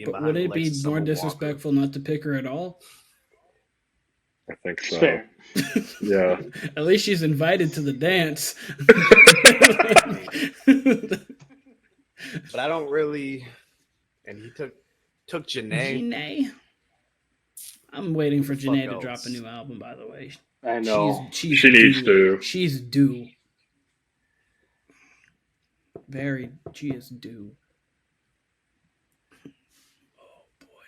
But would it be more disrespectful not to pick her at all? I think so. Fair. Yeah. At least she's invited to the dance. But I don't really. And he took Janae. Janae. I'm waiting for Fuck Janae to else. drop a new album, by the way. I know. She needs to. She's due. She is due. Oh, boy.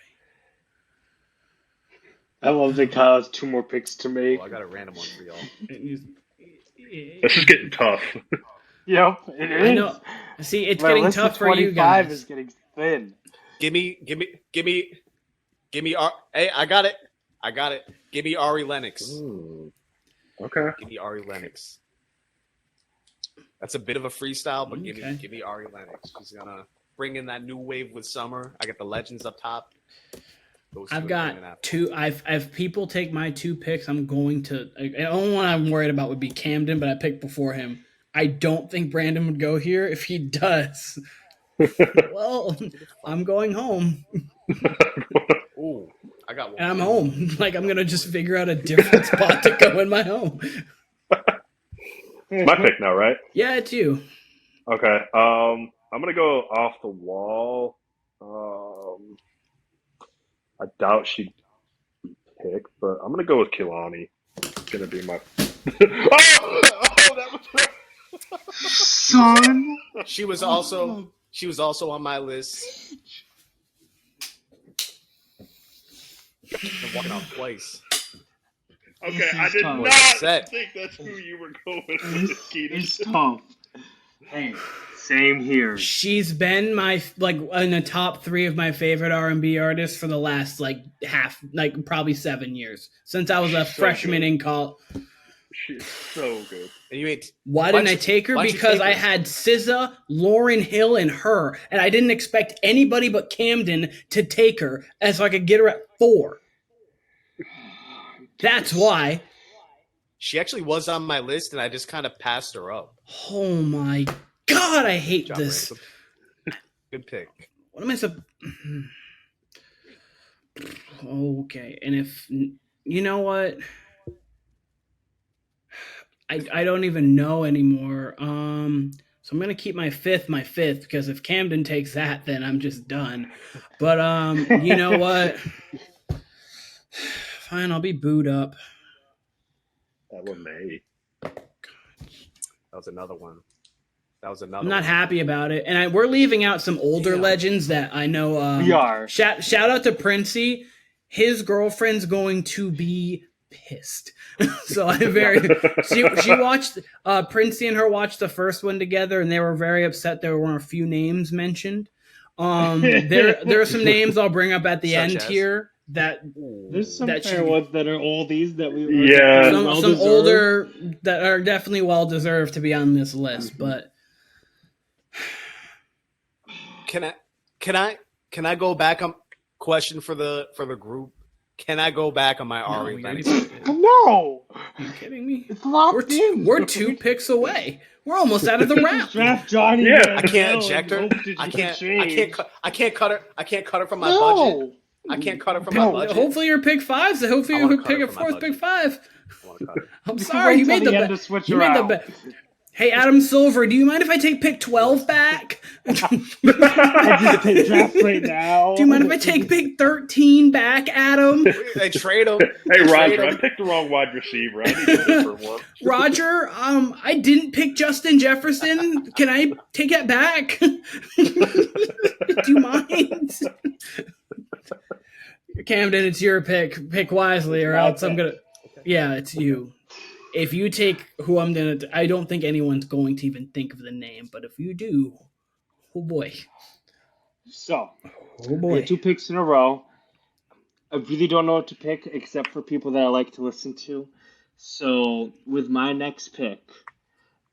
I love that Kyle has 2 more picks to make. Oh, I got a random one for y'all. This is getting tough. Yep, it is. I know. See, it's My getting list tough of for you 25 guys. is getting thin. Give me. Hey, I got it. Give me Ari Lennox. Okay. Give me Ari Lennox. That's a bit of a freestyle, but give me Ari Lennox. She's gonna bring in that new wave with Summer. I got the legends up top. I've got 2. If people take my 2 picks, I'm going to. The only one I'm worried about would be Kamden, but I picked before him. I don't think Branndon would go here. If he does, well, I'm going home. Ooh, I got one. And I'm home. Like, I'm going to just figure out a different spot to go in my home. It's my pick now, right? Yeah, it's you. Okay. I'm gonna go off the wall. I doubt she'd pick, but I'm gonna go with Kehlani. It's gonna be my. That was. Son. She was also on my list. Been walking out twice. Okay, I did not think that's who you were going with, Keaton. It's tough. Hey, same here. She's been my in the top 3 of my favorite R&B artists for the last probably 7 years since I was a freshman in college. She's so good. And why didn't I take her? Because I had SZA, Lauryn Hill, and her, and I didn't expect anybody but Kamden to take her, and so I could get her at 4. That's why. She actually was on my list, and I just kind of passed her up. Oh my God, I hate this. Ransom. Good pick. What am I supposed? Okay, and if you know what, I don't even know anymore. So I'm gonna keep my fifth because if Kamden takes that, then I'm just done. But you know what? Fine, I'll be booed up. That was me. That was another one. I'm not happy about it, and we're leaving out some older legends that I know. We are. Shout out to Princey. His girlfriend's going to be pissed. So I'm very. She watched Princey and her watched the first one together, and they were very upset. There were a few names mentioned. There are some names I'll bring up at the end here. There's some fair ones that are oldies that we some older that are definitely well deserved to be on this list, but can I go back on question for the group? Can I go back on my Ari Lennox? No. Are you kidding me? It's locked in. We're 2 picks away. We're almost out of the round. Draft Johnny. Yeah. I can't eject her. I can't cut her. I can't cut her from my budget. I can't cut her from my budget. Hopefully your pick 5. So hopefully you pick a 4th pick 5. I'm sorry, you made the bet. You made the bet. Hey, Adam Silver, do you mind if I take pick 12 back? I just pick draft right now. Do you mind if I take pick 13 back, Adam? They trade him. Hey, Roger, I picked the wrong wide receiver. I need a different one. Roger, I didn't pick Justin Jefferson. Can I take it back? Do you mind? Kamden, it's your pick. Pick wisely, or else I'm gonna. Yeah, it's you. If you take who I'm gonna, I don't think anyone's going to even think of the name. But if you do, oh boy. So, oh boy, 2 picks in a row. I really don't know what to pick except for people that I like to listen to. So, with my next pick,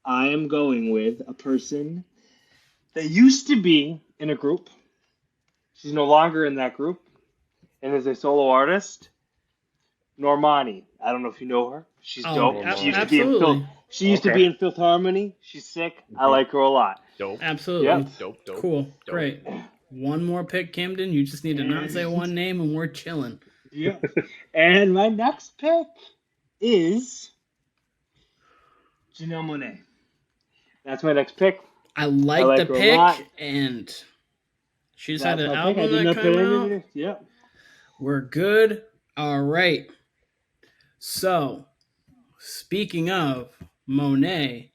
I am going with a person that used to be in a group. She's no longer in that group, and is a solo artist. Normani. I don't know if you know her. She's dope. She used to be in She used to be in Fifth Harmony. She's sick. I like her a lot. Dope. Absolutely. Yep. Dope. Cool. Dope. Great. One more pick, Kamden. You just need to not say one name and we're chilling. Yeah. And my next pick is Janelle Monáe. That's my next pick. I like her the a lot. pick, and she just That's had an my pick. I album did that not put came it out. in. Yep. We're good. All right. So, speaking of Monet,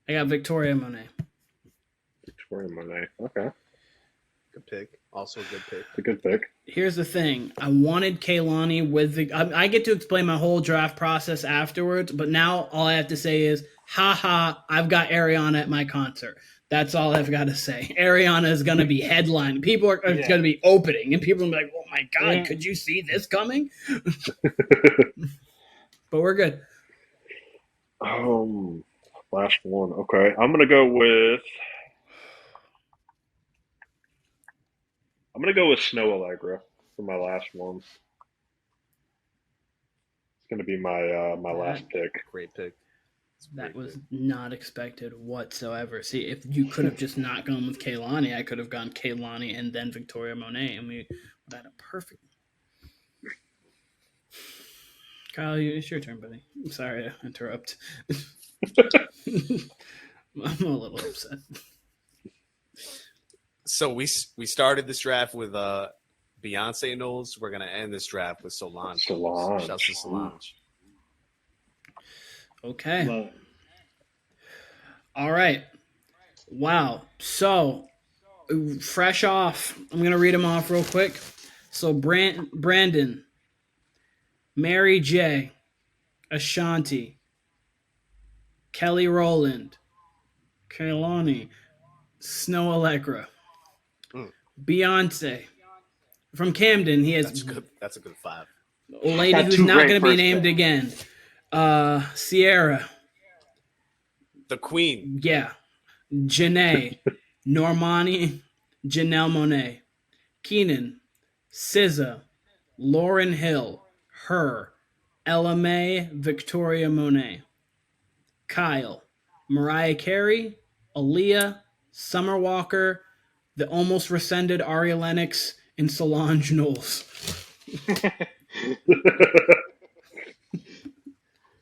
I got Victoria Monet. Victoria Monet. Okay. Good pick. Also a good pick. It's a good pick. Here's the thing. I wanted Kehlani with the... I get to explain my whole draft process afterwards, but now all I have to say is, haha, I've got Ariana at my concert. That's all I've got to say. Ariana is going to be headlining. People are going to be opening, and people are going to be like, oh my God, could you see this coming? But we're good. Last one. Okay. I'm going to go with Snow Allegra for my last one. It's going to be my last pick. Great pick. That was not expected whatsoever. See, if you could have just not gone with Kehlani, I could have gone Kehlani and then Victoria Monet, and we would have had a perfect... Kyle, it's your turn, buddy. I'm sorry to interrupt. I'm a little upset. So we started this draft with Beyonce Knowles. We're gonna end this draft with Solange. Shouts to Solange. Okay. All right. Wow. So fresh off. I'm gonna read them off real quick. So Branndon, Mary J, Ashanti, Kelly Rowland, Kehlani, Snow Allegra, Beyonce. From Kamden, he has... That's a good 5. A lady who's not going to be named again. Sierra. The Queen. Yeah. Janae. Normani. Janelle Monáe. Keenan. SZA. Lauryn Hill. Her. Ella Mai. Victoria Monet. Kyle. Mariah Carey. Aaliyah. Summer Walker. The almost rescinded Ari Lennox, and Solange Knowles.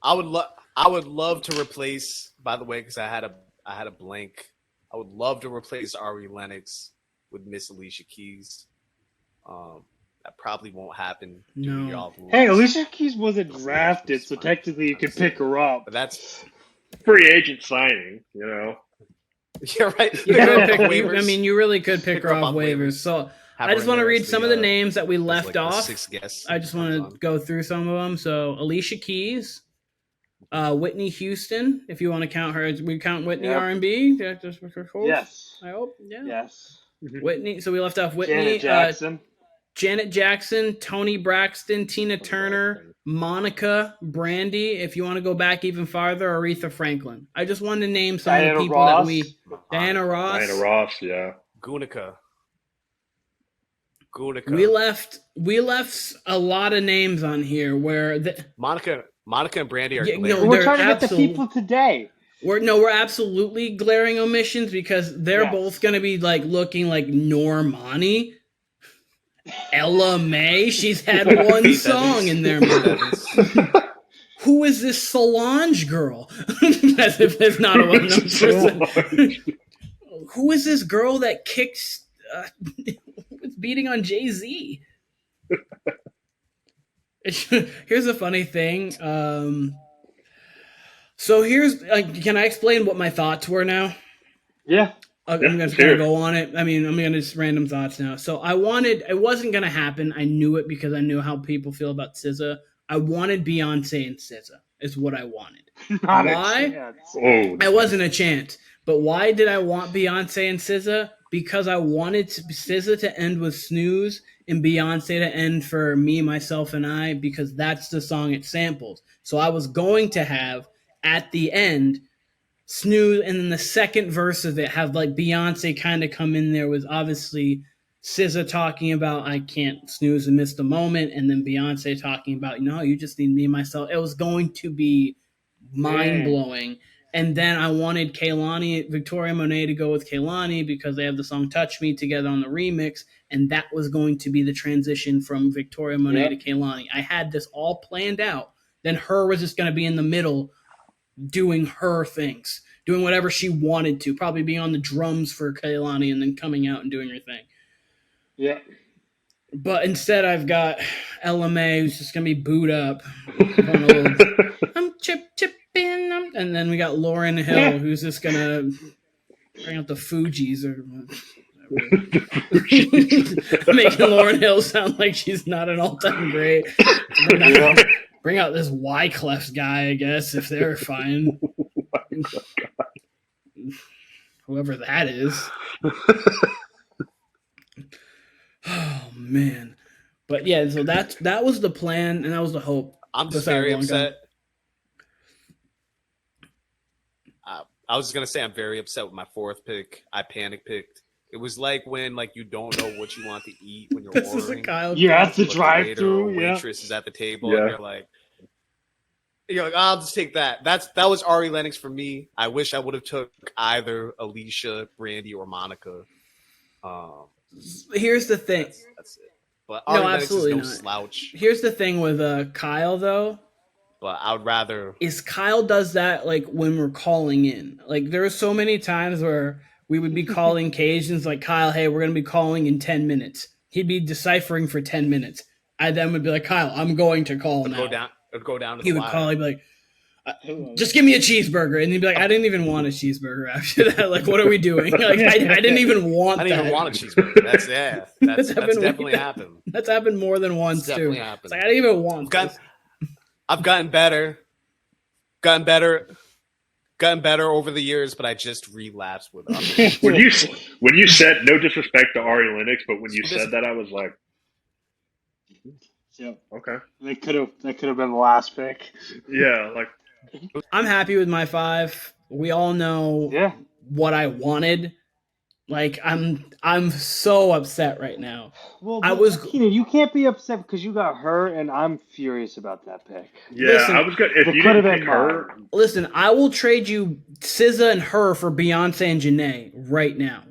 I would love to replace. By the way, because I had a blank. I would love to replace Ari Lennox with Miss Alicia Keys. That probably won't happen. No. Hey, Alicia Keys wasn't drafted, so technically you could pick her up. But that's free agent signing, you know. You're right. You really could pick her off waivers. So I just want to read some of the names that we left off. I just want to go through some of them. So Alicia Keys, Whitney Houston, if you want to count her, we count Whitney R&B. Yes. I hope. Yeah. Yes. Whitney. So we left off Whitney, Janet Jackson, Toni Braxton, Tina Turner, Monica, Brandy. If you want to go back even farther, Aretha Franklin. I just wanted to name some of the people that we. Diana Ross, yeah. Gunica. We left a lot of names on here where Monica and Brandy are. We're trying to get the people today. We're absolutely glaring omissions because they're both going to be like looking like Normani. Ella Mai, she's had one song in their movies. Who is this Solange girl? As if there's not a well-known person. Who is this girl that kicks was beating on Jay-Z? Here's a funny thing. So here's can I explain what my thoughts were now? Yeah. I'm just going to go on it. I mean, I'm going to just random thoughts now. So it wasn't going to happen. I knew it because I knew how people feel about SZA. I wanted Beyonce and SZA is what I wanted. Why? It wasn't a chance. But why did I want Beyonce and SZA? Because I wanted SZA to end with Snooze and Beyonce to end for Me, Myself, and I because that's the song it samples. So I was going to have, at the end, Snooze, and then the second verse of it have like Beyonce kind of come in there with obviously SZA talking about I can't snooze and miss the moment, and then Beyonce talking about you just need me and myself. It was going to be mind-blowing. And then I wanted Victoria Monet to go with Kehlani because they have the song Touch Me together on the remix, and that was going to be the transition from Victoria Monet to Kehlani. I had this all planned out. Then her was just going to be in the middle doing her things, doing whatever she wanted to, probably being on the drums for Kehlani and then coming out and doing her thing. Yeah. But instead I've got Ella May, who's just going to be booed up. I'm chipping. And then we got Lauryn Hill, who's just going to bring out the Fugees or making Lauryn Hill sound like she's not an all-time great. Bring out this Wyclef guy, I guess, if they're fine. Whoever that is. Oh, man. But yeah, so that was the plan, and that was the hope. I'm just very upset. I was just going to say I'm very upset with my fourth pick. I panic picked. It was like when you don't know what you want to eat when you're ordering. You're at the drive-thru. Waitress is at the table, and you're like, I'll just take that. That was Ari Lennox for me. I wish I would have took either Alicia, Brandy, or Monica. Here's the thing. That's it. But Ari Lennox is no slouch. Here's the thing with Kyle, though. But I would rather... Is Kyle does that, when we're calling in. There are so many times where we would be calling Cajuns, Kyle, hey, we're going to be calling in 10 minutes. He'd be deciphering for 10 minutes. I then would be like, Kyle, I'm going to call now. Go down to he the would call, he'd be like, just give me a cheeseburger. And he'd be like, I didn't even want a cheeseburger after that. What are we doing? I didn't even want that. I didn't even want a cheeseburger. That's definitely happened. That's happened more than once, too. Happened. I didn't even want this. I've gotten better over the years, but I just relapsed with it. When you said, no disrespect to Ari Lennox, but when you said that, I was like, yep. Okay. That could have been the last pick. Yeah, I'm happy with my 5. We all know what I wanted. I'm so upset right now. Well, Keenan, you can't be upset because you got her, and I'm furious about that pick. Yeah, listen, I was good. If you didn't pick her, listen, I will trade you SZA and her for Beyonce and Janae right now.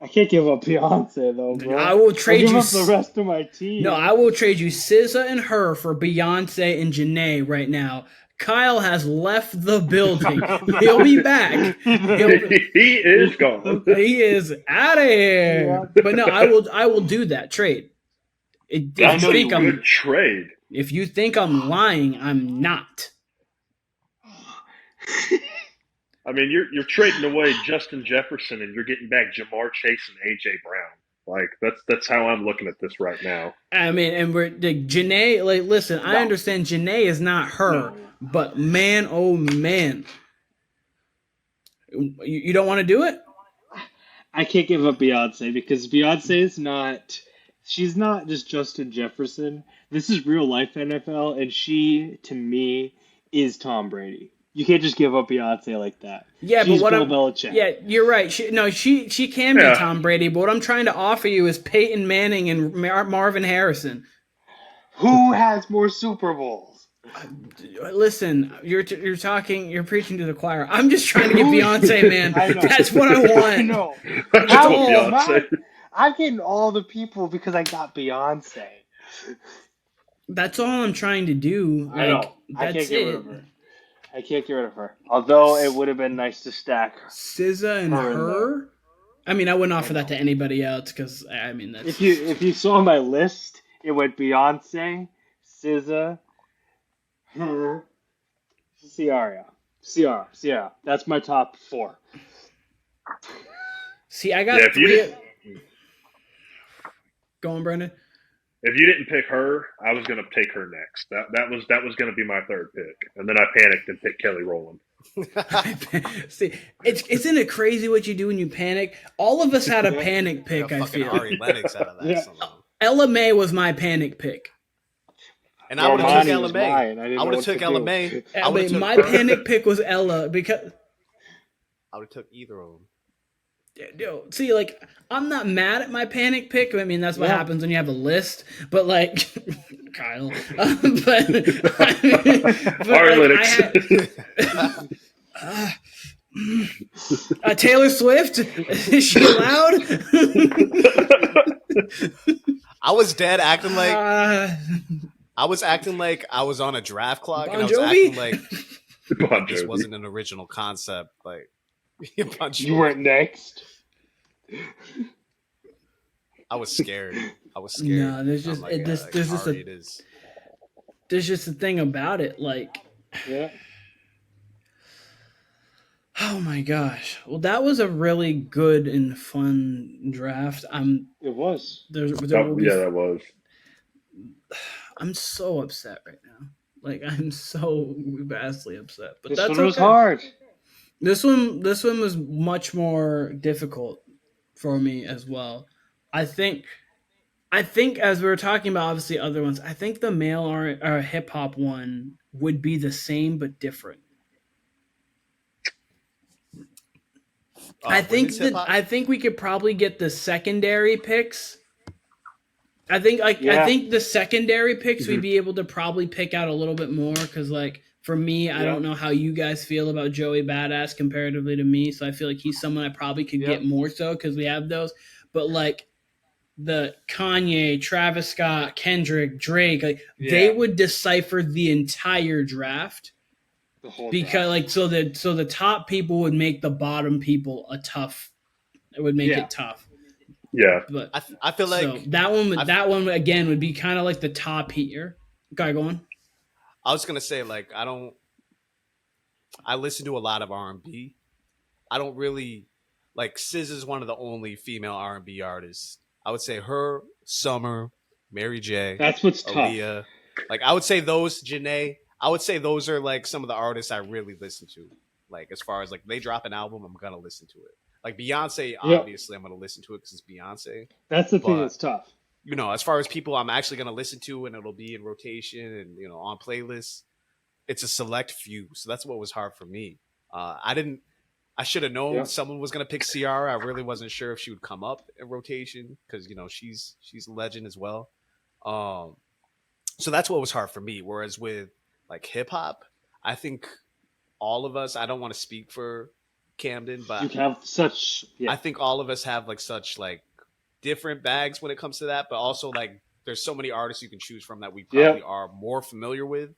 I can't give up Beyonce though, bro. I will trade you the rest of my team. No, I will trade you SZA and her for Beyonce and Janae right now. Kyle has left the building. He'll be back. He is gone. He is out of here. Yeah. But no, I will do that trade. That's a good trade. If you think I'm lying, I'm not. I mean, you're trading away Justin Jefferson, and you're getting back Jamar Chase and AJ Brown. That's how I'm looking at this right now. I mean, and we're Janae. Listen, I understand Janae is not her, but man, oh man, you don't want to do it. I can't give up Beyonce because Beyonce is not. She's not just Justin Jefferson. This is real life NFL, and she, to me, is Tom Brady. You can't just give up Beyonce like that. Yeah, she's but Bill Belichick. Yeah, you're right. She can be Tom Brady, but what I'm trying to offer you is Peyton Manning and Marvin Harrison. Who has more Super Bowls? Listen, you're preaching to the choir. I'm just trying to get Beyonce, man. That's what I want. I know. I'm getting all the people because I got Beyonce. That's all I'm trying to do. I know. I can't get rid of her. I can't get rid of her. Although it would have been nice to stack SZA and her. I mean, I wouldn't offer that to anybody else because I mean that's. If you saw my list, it went Beyonce, SZA, her, Ciara. That's my top 4. See, I got 3. Go on, Brendan. If you didn't pick her, I was going to take her next. That was going to be my 3rd pick, and then I panicked and picked Kelly Rowland. See, isn't it crazy what you do when you panic? All of us had a panic pick. I feel. Ari Lennox out of that. Ella May was my panic pick, and I would have took Ella May. I would have took Ella May. My panic pick was Ella because I would have took either of them. See, like, I'm not mad at my panic pick. I mean, that's what happens when you have a list. But like, Kyle. Our lyrics. Taylor Swift, is she allowed? I was dead acting like I was acting like I was on a draft clock, Bon and I was Jovi? acting like Bon this Jovi. wasn't an original concept. Like Bon Jovi. You weren't next. I was scared. No, there's just there's just a thing about it, like. Yeah. Oh my gosh! Well, that was a really good and fun draft. It was. That was. I'm so upset right now. Like, I'm so vastly upset. But This that's one was okay. hard. This one was much more difficult for me as well. I think as we were talking about, obviously other ones, I think the male or hip hop one would be the same but different. I think we could probably get the secondary picks. I think the secondary picks we'd be able to probably pick out a little bit more because, like, for me, I don't know how you guys feel about Joey Badass comparatively to me, so I feel like he's someone I probably could get more so because we have those. But like the Kanye, Travis Scott, Kendrick, Drake, like they would decipher the entire draft. Because like so the top people would make the bottom people it would make it tough. Yeah. But I feel like so that one again would be kind of like the top here. Go on. I was gonna say, like, I listen to a lot of R&B. I don't really like SZA is one of the only female R&B artists. I would say her, Summer, Mary J. That's what's Aaliyah. tough. Like I would say those, Janae. I would say those are like some of the artists I really listen to. Like as far as like they drop an album, I'm gonna listen to it. Like Beyonce, obviously I'm gonna listen to it because it's Beyonce. That's the thing that's tough. You know, as far as people I'm actually gonna listen to and it'll be in rotation and on playlists, it's a select few. So that's what was hard for me. I should have known someone was gonna pick Ciara. I really wasn't sure if she would come up in rotation because she's a legend as well. So that's what was hard for me. Whereas with like hip hop, I think all of us, I don't want to speak for Kamden, but you have such I think all of us have like such like different bags when it comes to that, but also like there's so many artists you can choose from that we probably are more familiar with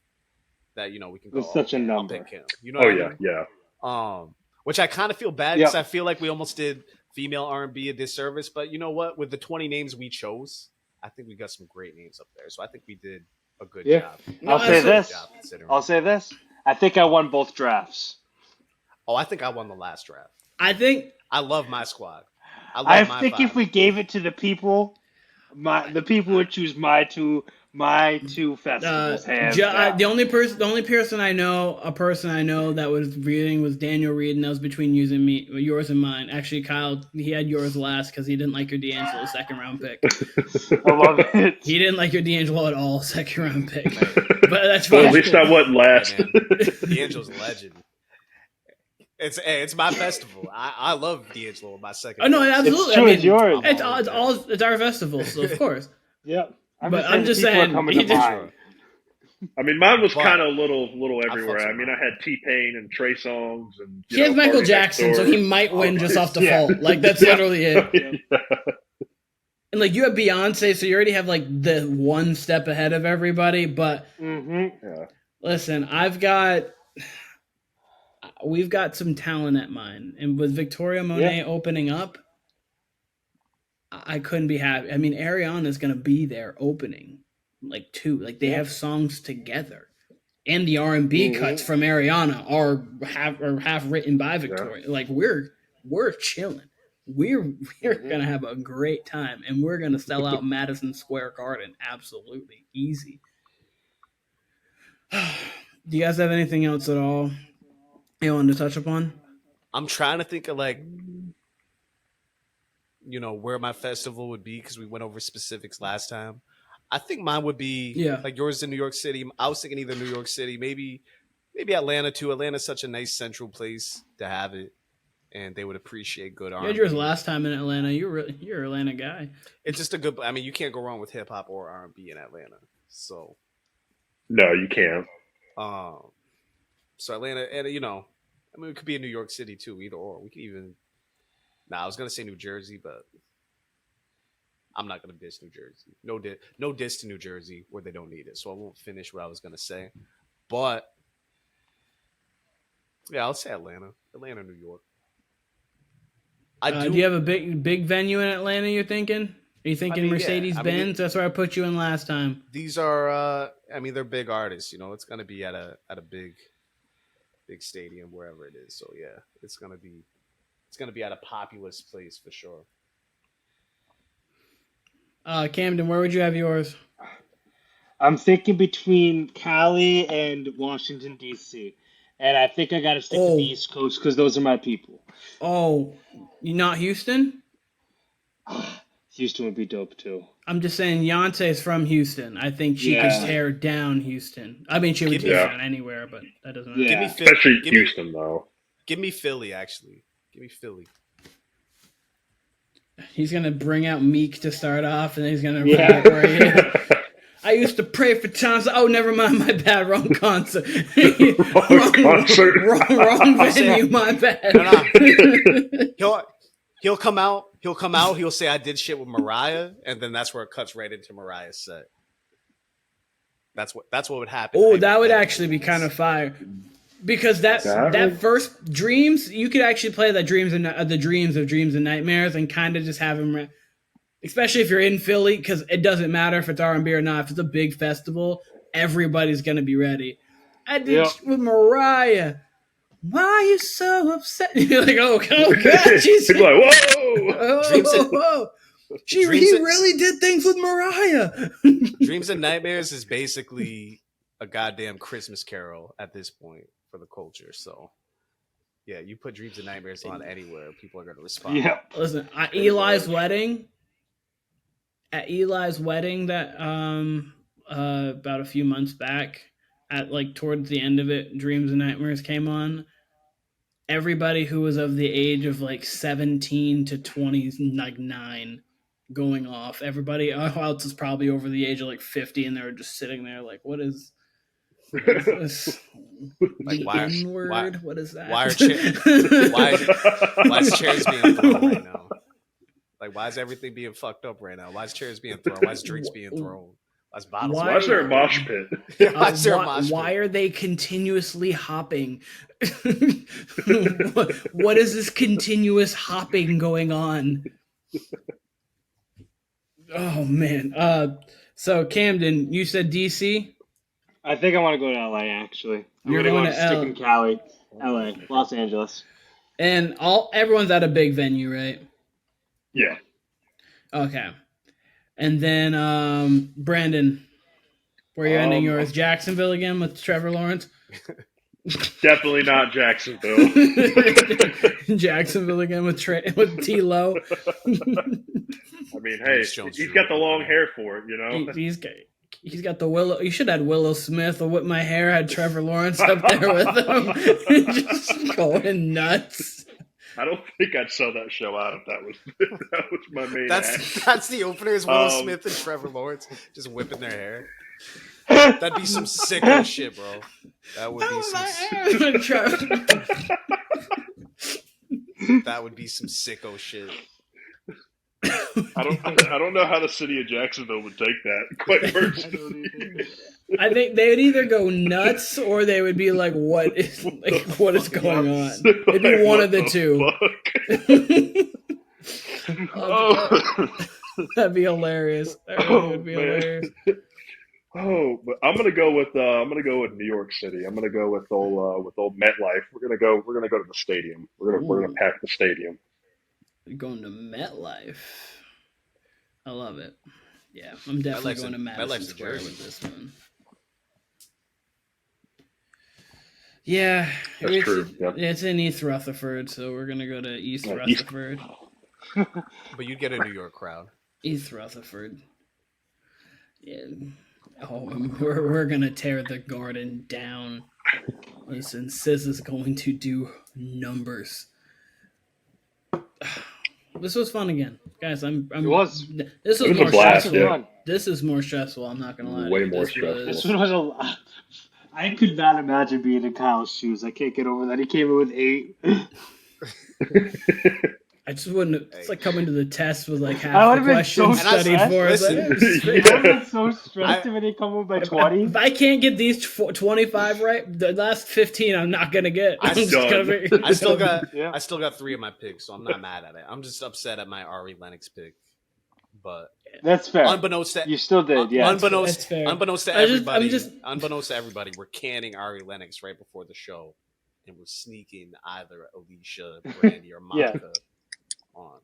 that we can go. There's such a number. I'll pick him. What I mean? Yeah. Which I kind of feel bad because I feel like we almost did female R&B a disservice, but you know what? With the 20 names we chose, I think we got some great names up there. So I think we did a good job. I'll say this. I think I won both drafts. Oh, I think I won the last draft. I love my squad. I think if we gave it to the people, the people would choose my two festivals. The only person I know that was reading was Daniel Reed, and that was between yours and mine. Actually, Kyle, he had yours last because he didn't like your D'Angelo second round pick. I love it. He didn't like your D'Angelo at all second round pick, but that's fine. Well, at least I wasn't last. D'Angelo's a legend. It's my festival. I love D'Angelo. My second. Oh no, absolutely. It's yours. It's our festival, so of course. Yep. I'm just saying. I mean, mine was kind of a little everywhere. I mean, I had T-Pain and Trey Songz and he has Michael Jackson, so he might win just off default. Like that's literally it. And like you have Beyonce, so you already have like the one step ahead of everybody. But listen, we've got some talent at mine, and with Victoria Monet opening up, I couldn't be happy. I mean, Ariana's gonna be there opening, like too. Like they have songs together, and the R&B cuts from Ariana are half written by Victoria. Yeah. Like we're chilling. We're gonna have a great time, and we're gonna sell out Madison Square Garden. Absolutely easy. Do you guys have anything else at all you wanted to touch upon? I'm trying to think of like, where my festival would be because we went over specifics last time. I think mine would be like yours in New York City. I was thinking either New York City, maybe Atlanta too. Atlanta's such a nice central place to have it. and they would appreciate good You R&B. had yours last time in Atlanta. You're an Atlanta guy. It's just a good. I mean, you can't go wrong with hip hop or R&B in Atlanta. So, No, you can't. so Atlanta, and I mean, it could be in New York City too. Either or, we could even. Nah, I was gonna say New Jersey, but I'm not gonna diss New Jersey. No diss to New Jersey where they don't need it. So I won't finish what I was gonna say. But yeah, I'll say Atlanta, New York. Do you have a big venue in Atlanta? You're thinking? Are you thinking Mercedes-Benz? That's where I put you in last time. These are, I mean, they're big artists. It's gonna be at a big stadium wherever it is. So yeah, it's gonna be at a populous place for sure. Kamden, where would you have yours? I'm thinking between Cali and Washington, D.C. And I think I got to stick to the East Coast because those are my people. Oh, you not Houston? Houston would be dope, too. I'm just saying Beyonce's from Houston. I think she could tear down Houston. I mean, she would tear down anywhere, but that doesn't matter. Yeah. Especially Houston, though. Give me Philly, actually. Give me Philly. He's going to bring out Meek to start off, and then he's going to rap where he is. I used to pray for times. Oh, never mind. My bad. Wrong concert. wrong venue. My bad. No. He'll come out. He'll say, I did shit with Mariah. And then that's where it cuts right into Mariah's set. That's what would happen. Oh, that would actually be kind of fire. Because that first Dreams, you could actually play the Dreams and Nightmares and kind of just have him... Especially if you're in Philly, because it doesn't matter if it's R&B or not. If it's a big festival, everybody's going to be ready. I did with Mariah. Why are you so upset? You're like, oh God, she's like, whoa. He really did things with Mariah. Dreams and Nightmares is basically a goddamn Christmas carol at this point for the culture. So, yeah, you put Dreams and Nightmares on anywhere, people are going to respond. Yeah. Listen, Eli's wedding... At Eli's wedding that about a few months back, at like towards the end of it, Dreams and Nightmares came on. Everybody who was of the age of like 17 to 29 going off. Everybody else is probably over the age of like 50, and they were just sitting there like, what is this? Like, N-word? What is that? Why is chairs being thrown right now? Like, why is everything being fucked up right now? Why is chairs being thrown? Why is drinks being thrown? Why is bottles? Why is there a mosh pit? Why are they continuously hopping? what is this continuous hopping going on? Oh man. So Kamden, you said DC? I think I want to go to LA actually. You're going to stick in Cali, LA, Los Angeles. And everyone's at a big venue, right? Yeah. Okay. And then Branndon, where you're ending yours? Jacksonville again with Trevor Lawrence? Definitely not Jacksonville. Jacksonville again with T-Lo. I mean, hey, he's got the long hair for it, He's got the Willow. You should have had Willow Smith or Whip My Hair. Had Trevor Lawrence up there with him, just going nuts. I don't think I'd sell that show out if that was my main. That's the opener is Will Smith and Trevor Lawrence just whipping their hair. That'd be some sicko shit, bro. That would be some sicko shit. I don't know how the city of Jacksonville would take that. Quite personally, I think they would either go nuts or they would be like, "What is going on?" It'd be one of the two. That'd be hilarious. That really would be hilarious. Oh, but I'm gonna go with New York City. I'm gonna go with old MetLife. We're gonna go to the stadium. We're gonna pack the stadium. You're going to MetLife. I love it. Yeah, I'm definitely going to Madison Square with this one. Yeah, that's true. Yep. It's in East Rutherford, so we're gonna go to East Rutherford. But you'd get a New York crowd. East Rutherford. Yeah. Oh, we're gonna tear the Garden down. Listen, Sis is going to do numbers. This was fun again, guys. I'm. It was. This It was was a more blast, stressful. yeah. This is more stressful. I'm not gonna lie. to Way you. more This stressful. This one was a lot. I could not imagine being in Kyle's shoes. I can't get over that. He came in with 8. I just wouldn't. It's like coming to the test with like I half the would've been so questions studied stressed. for. It's like, Listen. eh, I was so stressed when he come in by 20. if I can't get these 25 right, the last 15 I'm not gonna get. I'm I'm just done. gonna be, I still got Yeah. I still got 3 of my picks, so I'm not mad at it. I'm just upset at my Ari Lennox pick. But That's fair. unbeknownst to You still did, yeah. That's fair. unbeknownst to I'm everybody, just- unbeknownst to everybody, we're canning Ari Lennox right before the show, and we're sneaking either Alicia, Brandy, or Yeah. Monica on.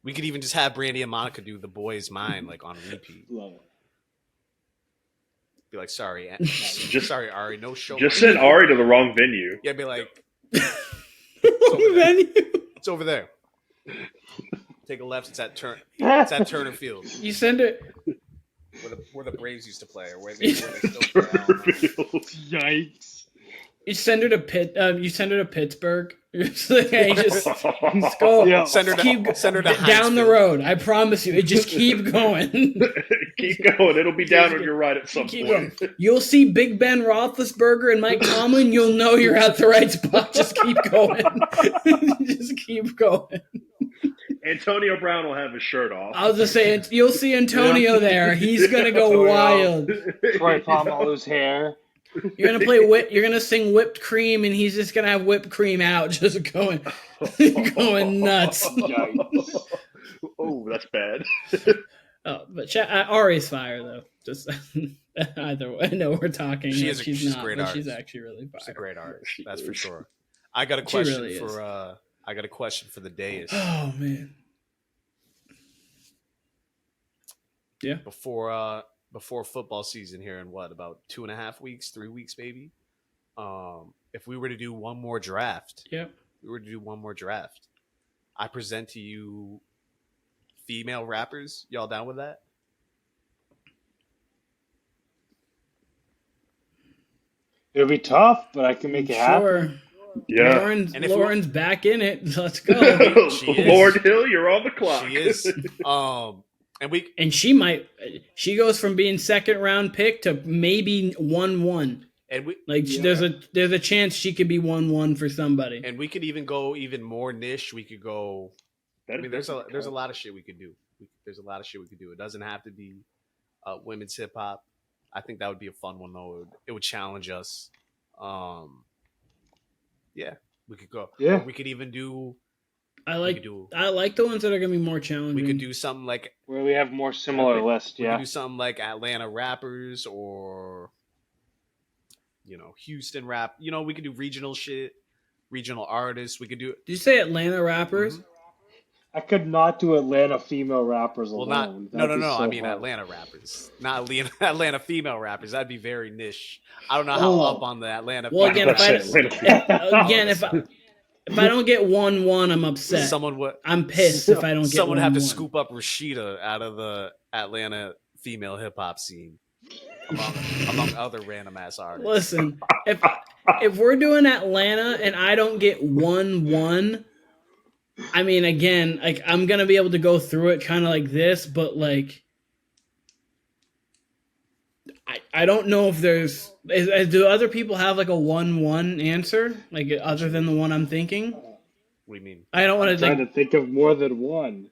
We could even just have Brandy and Monica do "The Boy Is Mine" like on repeat. Love it. Be like, sorry, Just- sorry, Ari, no show. Just send Ari to the wrong venue. Yeah, be like, Venue. it's over there. Take a left. It's at Turner Field, You send it. where the Braves used to play, or where they still play. I don't know. Yikes. You send her to You send her to Pittsburgh. You're just like, hey, just go. Yeah. Send her to Keep down the Hinesfield. road. I promise you. It just keep going. Keep going. It'll be down on your right at some Keep point. going. You'll see Big Ben Roethlisberger and Mike Tomlin. You'll know you're at the right spot. Just keep going. Just keep going. Antonio Brown will have his shirt off. I was just saying, you'll see Antonio there. He's gonna go Oh, yeah. wild. Troy Polamalu's hair. You're gonna You're gonna sing whipped cream, and he's just gonna have whipped cream out, just going, going nuts. Yikes. Oh, that's bad. Oh, but Ari's fire though. Just either way, I know we're talking. She like is a- she's she's a not, great but artist. she's actually really She's a fire. great artist, She that's for is. sure. I got a She question really is. for I got a question for the dais. Oh man. Yeah. Before football season here in what, about 2.5 weeks, 3 weeks maybe. If we were to do one more draft, Yep. I present to you female rappers. Y'all down with that? It'll be tough, but I can make it happen. Sure. Yeah. And if we- Lauren's back in it. Let's go. She is. Lord Hill, you're on the clock. She is. And we And she goes from being second round pick to maybe 1-1. and we Like Yeah. there's a chance she could be 1-1 for somebody. and we could even go even more niche. We could go. I mean, there's a lot of shit we could do. There's a lot of shit we could do. It doesn't have to be women's hip hop. I think that would be a fun one though. It would challenge us. Yeah, we could go. Yeah. Or we could even do. I We like could do. I like the ones that are gonna be more challenging. We could do something like. Where we have more similar list, We could yeah. do something like Atlanta rappers or. Houston rap. We could do regional shit, regional artists. We could do. Did you say Atlanta rappers? Mhm. I could not do Atlanta female rappers Well, alone. not no. That'd be so I mean hard. Atlanta rappers, not Atlanta female rappers. That'd be very niche. I don't know how Oh. up on the Atlanta. Well, female again, if I don't get 1-1, I'm upset. someone would I'm pissed if I don't get someone would have to 1-1. scoop up Rashida out of the Atlanta female hip hop scene, among other random ass artists. Listen, if we're doing Atlanta and I don't get 1-1, I mean, again, like I'm gonna be able to go through it kind of like this, but like, I don't know if there's do other people have like a 1-1 answer like other than the one I'm thinking. What do you mean? I don't want to Trying like. to think of more than one.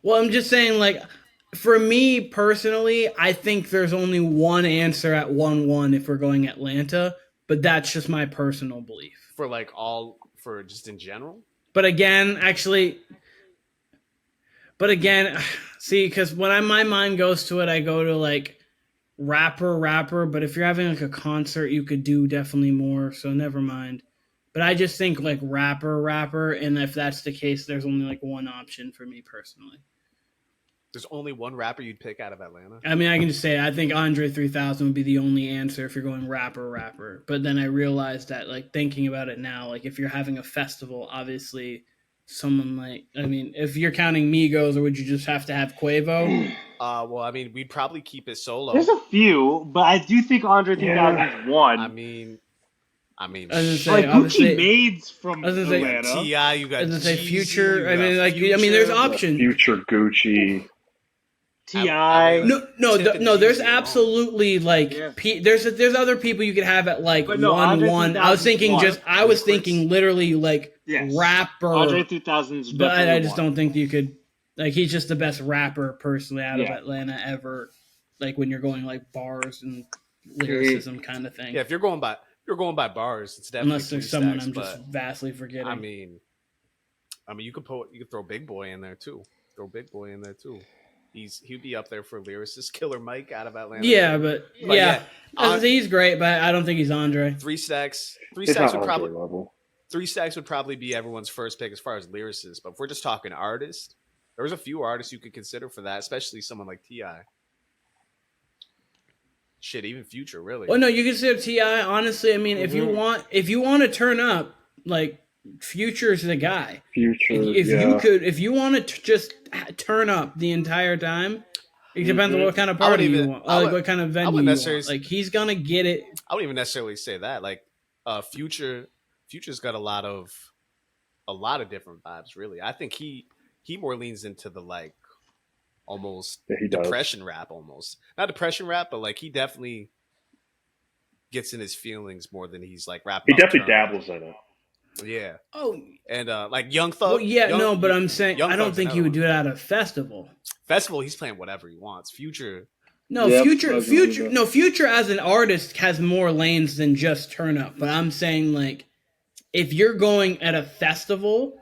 Well, I'm just saying, like, for me personally, I think there's only one answer at 1-1 if we're going Atlanta, but that's just my personal belief. For just in general. But again, see, because when my mind goes to it, I go to like rapper. But if you're having like a concert, you could do definitely more. So never mind. But I just think like rapper, and if that's the case, there's only like one option for me personally. There's only one rapper you'd pick out of Atlanta. I mean, I can just say I think Andre 3000 would be the only answer if you're going rapper. But then I realized that, like, thinking about it now, like, if you're having a festival, obviously someone like, I mean, if you're counting Migos, or would you just have to have Quavo? Well, I mean, we'd probably keep it solo. There's a few, but I do think Andre 3000 is one. I mean, I mean, I was gonna say, Like obviously, Gucci Made's from I was gonna say, Atlanta. T.I., you got I was gonna say Jeezy, Future. you I mean, got like, Future. I mean, there's options. Future, Gucci. T.I. No. There's Jeezy absolutely like there's other people you could have at like But no, 1-1. Andre I was thinking 3000's I was Ludacris. thinking literally like Yes. rapper. Andre 3000's But definitely I just one. don't think you could. Like, he's just the best rapper personally out of Yeah. Atlanta ever. Like, when you're going like bars and lyricism kind of thing. Yeah, if you're going by bars, it's definitely Unless there's 3 someone Stacks, I'm just vastly forgetting. I mean, you could throw Big Boy in there too. He'd be up there for lyricist. Killer Mike out of Atlanta. Yeah, but yeah. He's great, but I don't think he's Andre. 3 Stacks. He's not Andre level. 3 Stacks would probably be everyone's first pick as far as lyricists. But if we're just talking artists, there was a few artists you could consider for that, especially someone like T.I. Shit, even Future, really. Well, no, you consider T.I. Honestly, I mean, if you want to turn up, like, Future's the guy. If you want to just turn up the entire time, it depends on what kind of party you want, what kind of venue you want. Like, he's gonna get it. I wouldn't even necessarily say that. Like, Future's got a lot of different vibes. Really, I think he more leans into the like almost depression rap, almost not depression rap, but like he definitely gets in his feelings more than he's like rapping. He definitely dabbles in it. Yeah. Oh, and like Young Thug. Well, yeah, no, but I'm saying I don't think he would do it at a festival. Festival, he's playing whatever he wants. Future. No, Future as an artist has more lanes than just turn up. But I'm saying, like, if you're going at a festival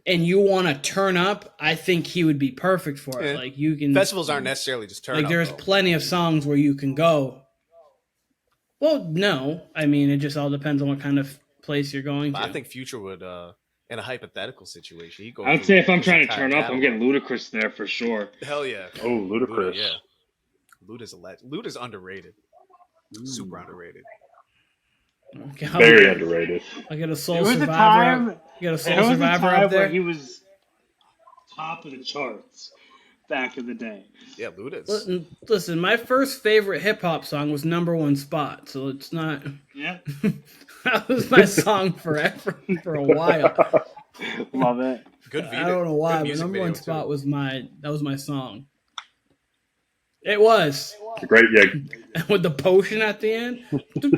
and you want to turn up, I think he would be perfect for it. Yeah. Like, you can festivals aren't necessarily just turn up. Like, there's plenty of songs where you can go. Well, no, I mean, it just all depends on what kind of place you're going to. I think Future would, in a hyphypothetical situation, he'd go. I'd say if I'm trying to turn up, I'm getting Ludacris there for sure. Hell yeah! Oh, Ludacris. Yeah, Luda's a legend. Luda's underrated. Super underrated. Okay, very underrated. I get a Soul Survivor. You got a Soul Survivor up there. Where he was top of the charts back in the day. Yeah, Luda's. Listen, my first favorite hip hop song was #1 Spot, so it's not. Yeah. That was my song forever for a while. Love it. Good video. I don't know why, but #1 Spot was my song. It was. It's a great gig. With the potion at the end. The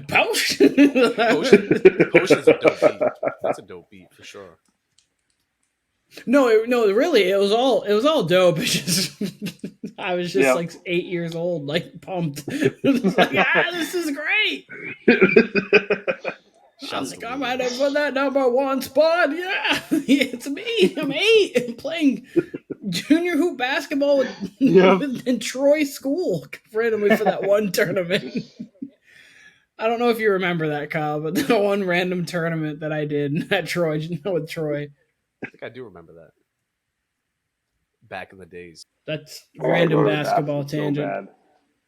potion. Potion's a dope beat. That's a dope beat for sure. No, really, it was all dope. It's just I was just like 8 years old, like pumped. Like, this is great. I was like, I might have put that #1 spot. Yeah, it's me. I'm 8 and playing junior hoop basketball in Troy School randomly for that one tournament. I don't know if you remember that, Kyle, but the one random tournament that I did at Troy, with Troy. I think I do remember that. Back in the days. That's random basketball tangent. So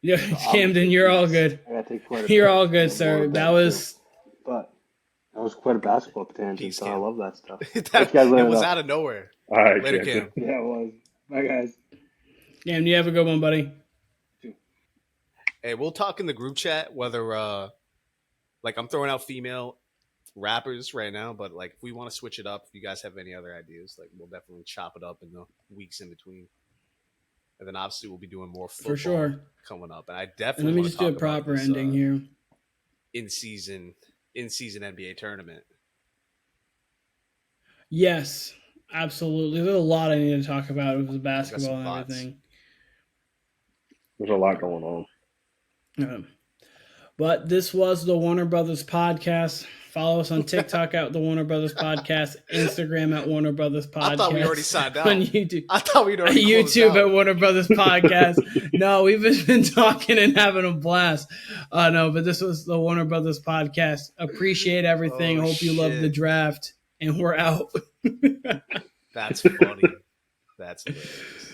yeah, Kamden, you're all good. You're all good, sir. That was quite a basketball tangent, so I love that stuff. It was out of nowhere. All right, later, Cam. Yeah, it was. Bye, guys. Cam, you have a good one, buddy. Hey, we'll talk in the group chat whether, like, I'm throwing out female rappers right now, but like, if we want to switch it up, if you guys have any other ideas, like, we'll definitely chop it up in the weeks in between. And then obviously we'll be doing more football for sure coming up. And I definitely let me just do a proper ending here. In season NBA tournament. Yes, absolutely. There's a lot I need to talk about with the basketball and everything. There's a lot going on. But this was the Warner Brothas podcast. Follow us on TikTok at the Warner Brothas podcast, Instagram at Warner Brothas podcast. I thought we already signed out. On YouTube. I thought we'd already YouTube at Warner Brothers podcast. No, we've just been talking and having a blast. No, but this was the Warner Brothers podcast. Appreciate everything. Hope you love the draft, and we're out. That's funny. That's hilarious.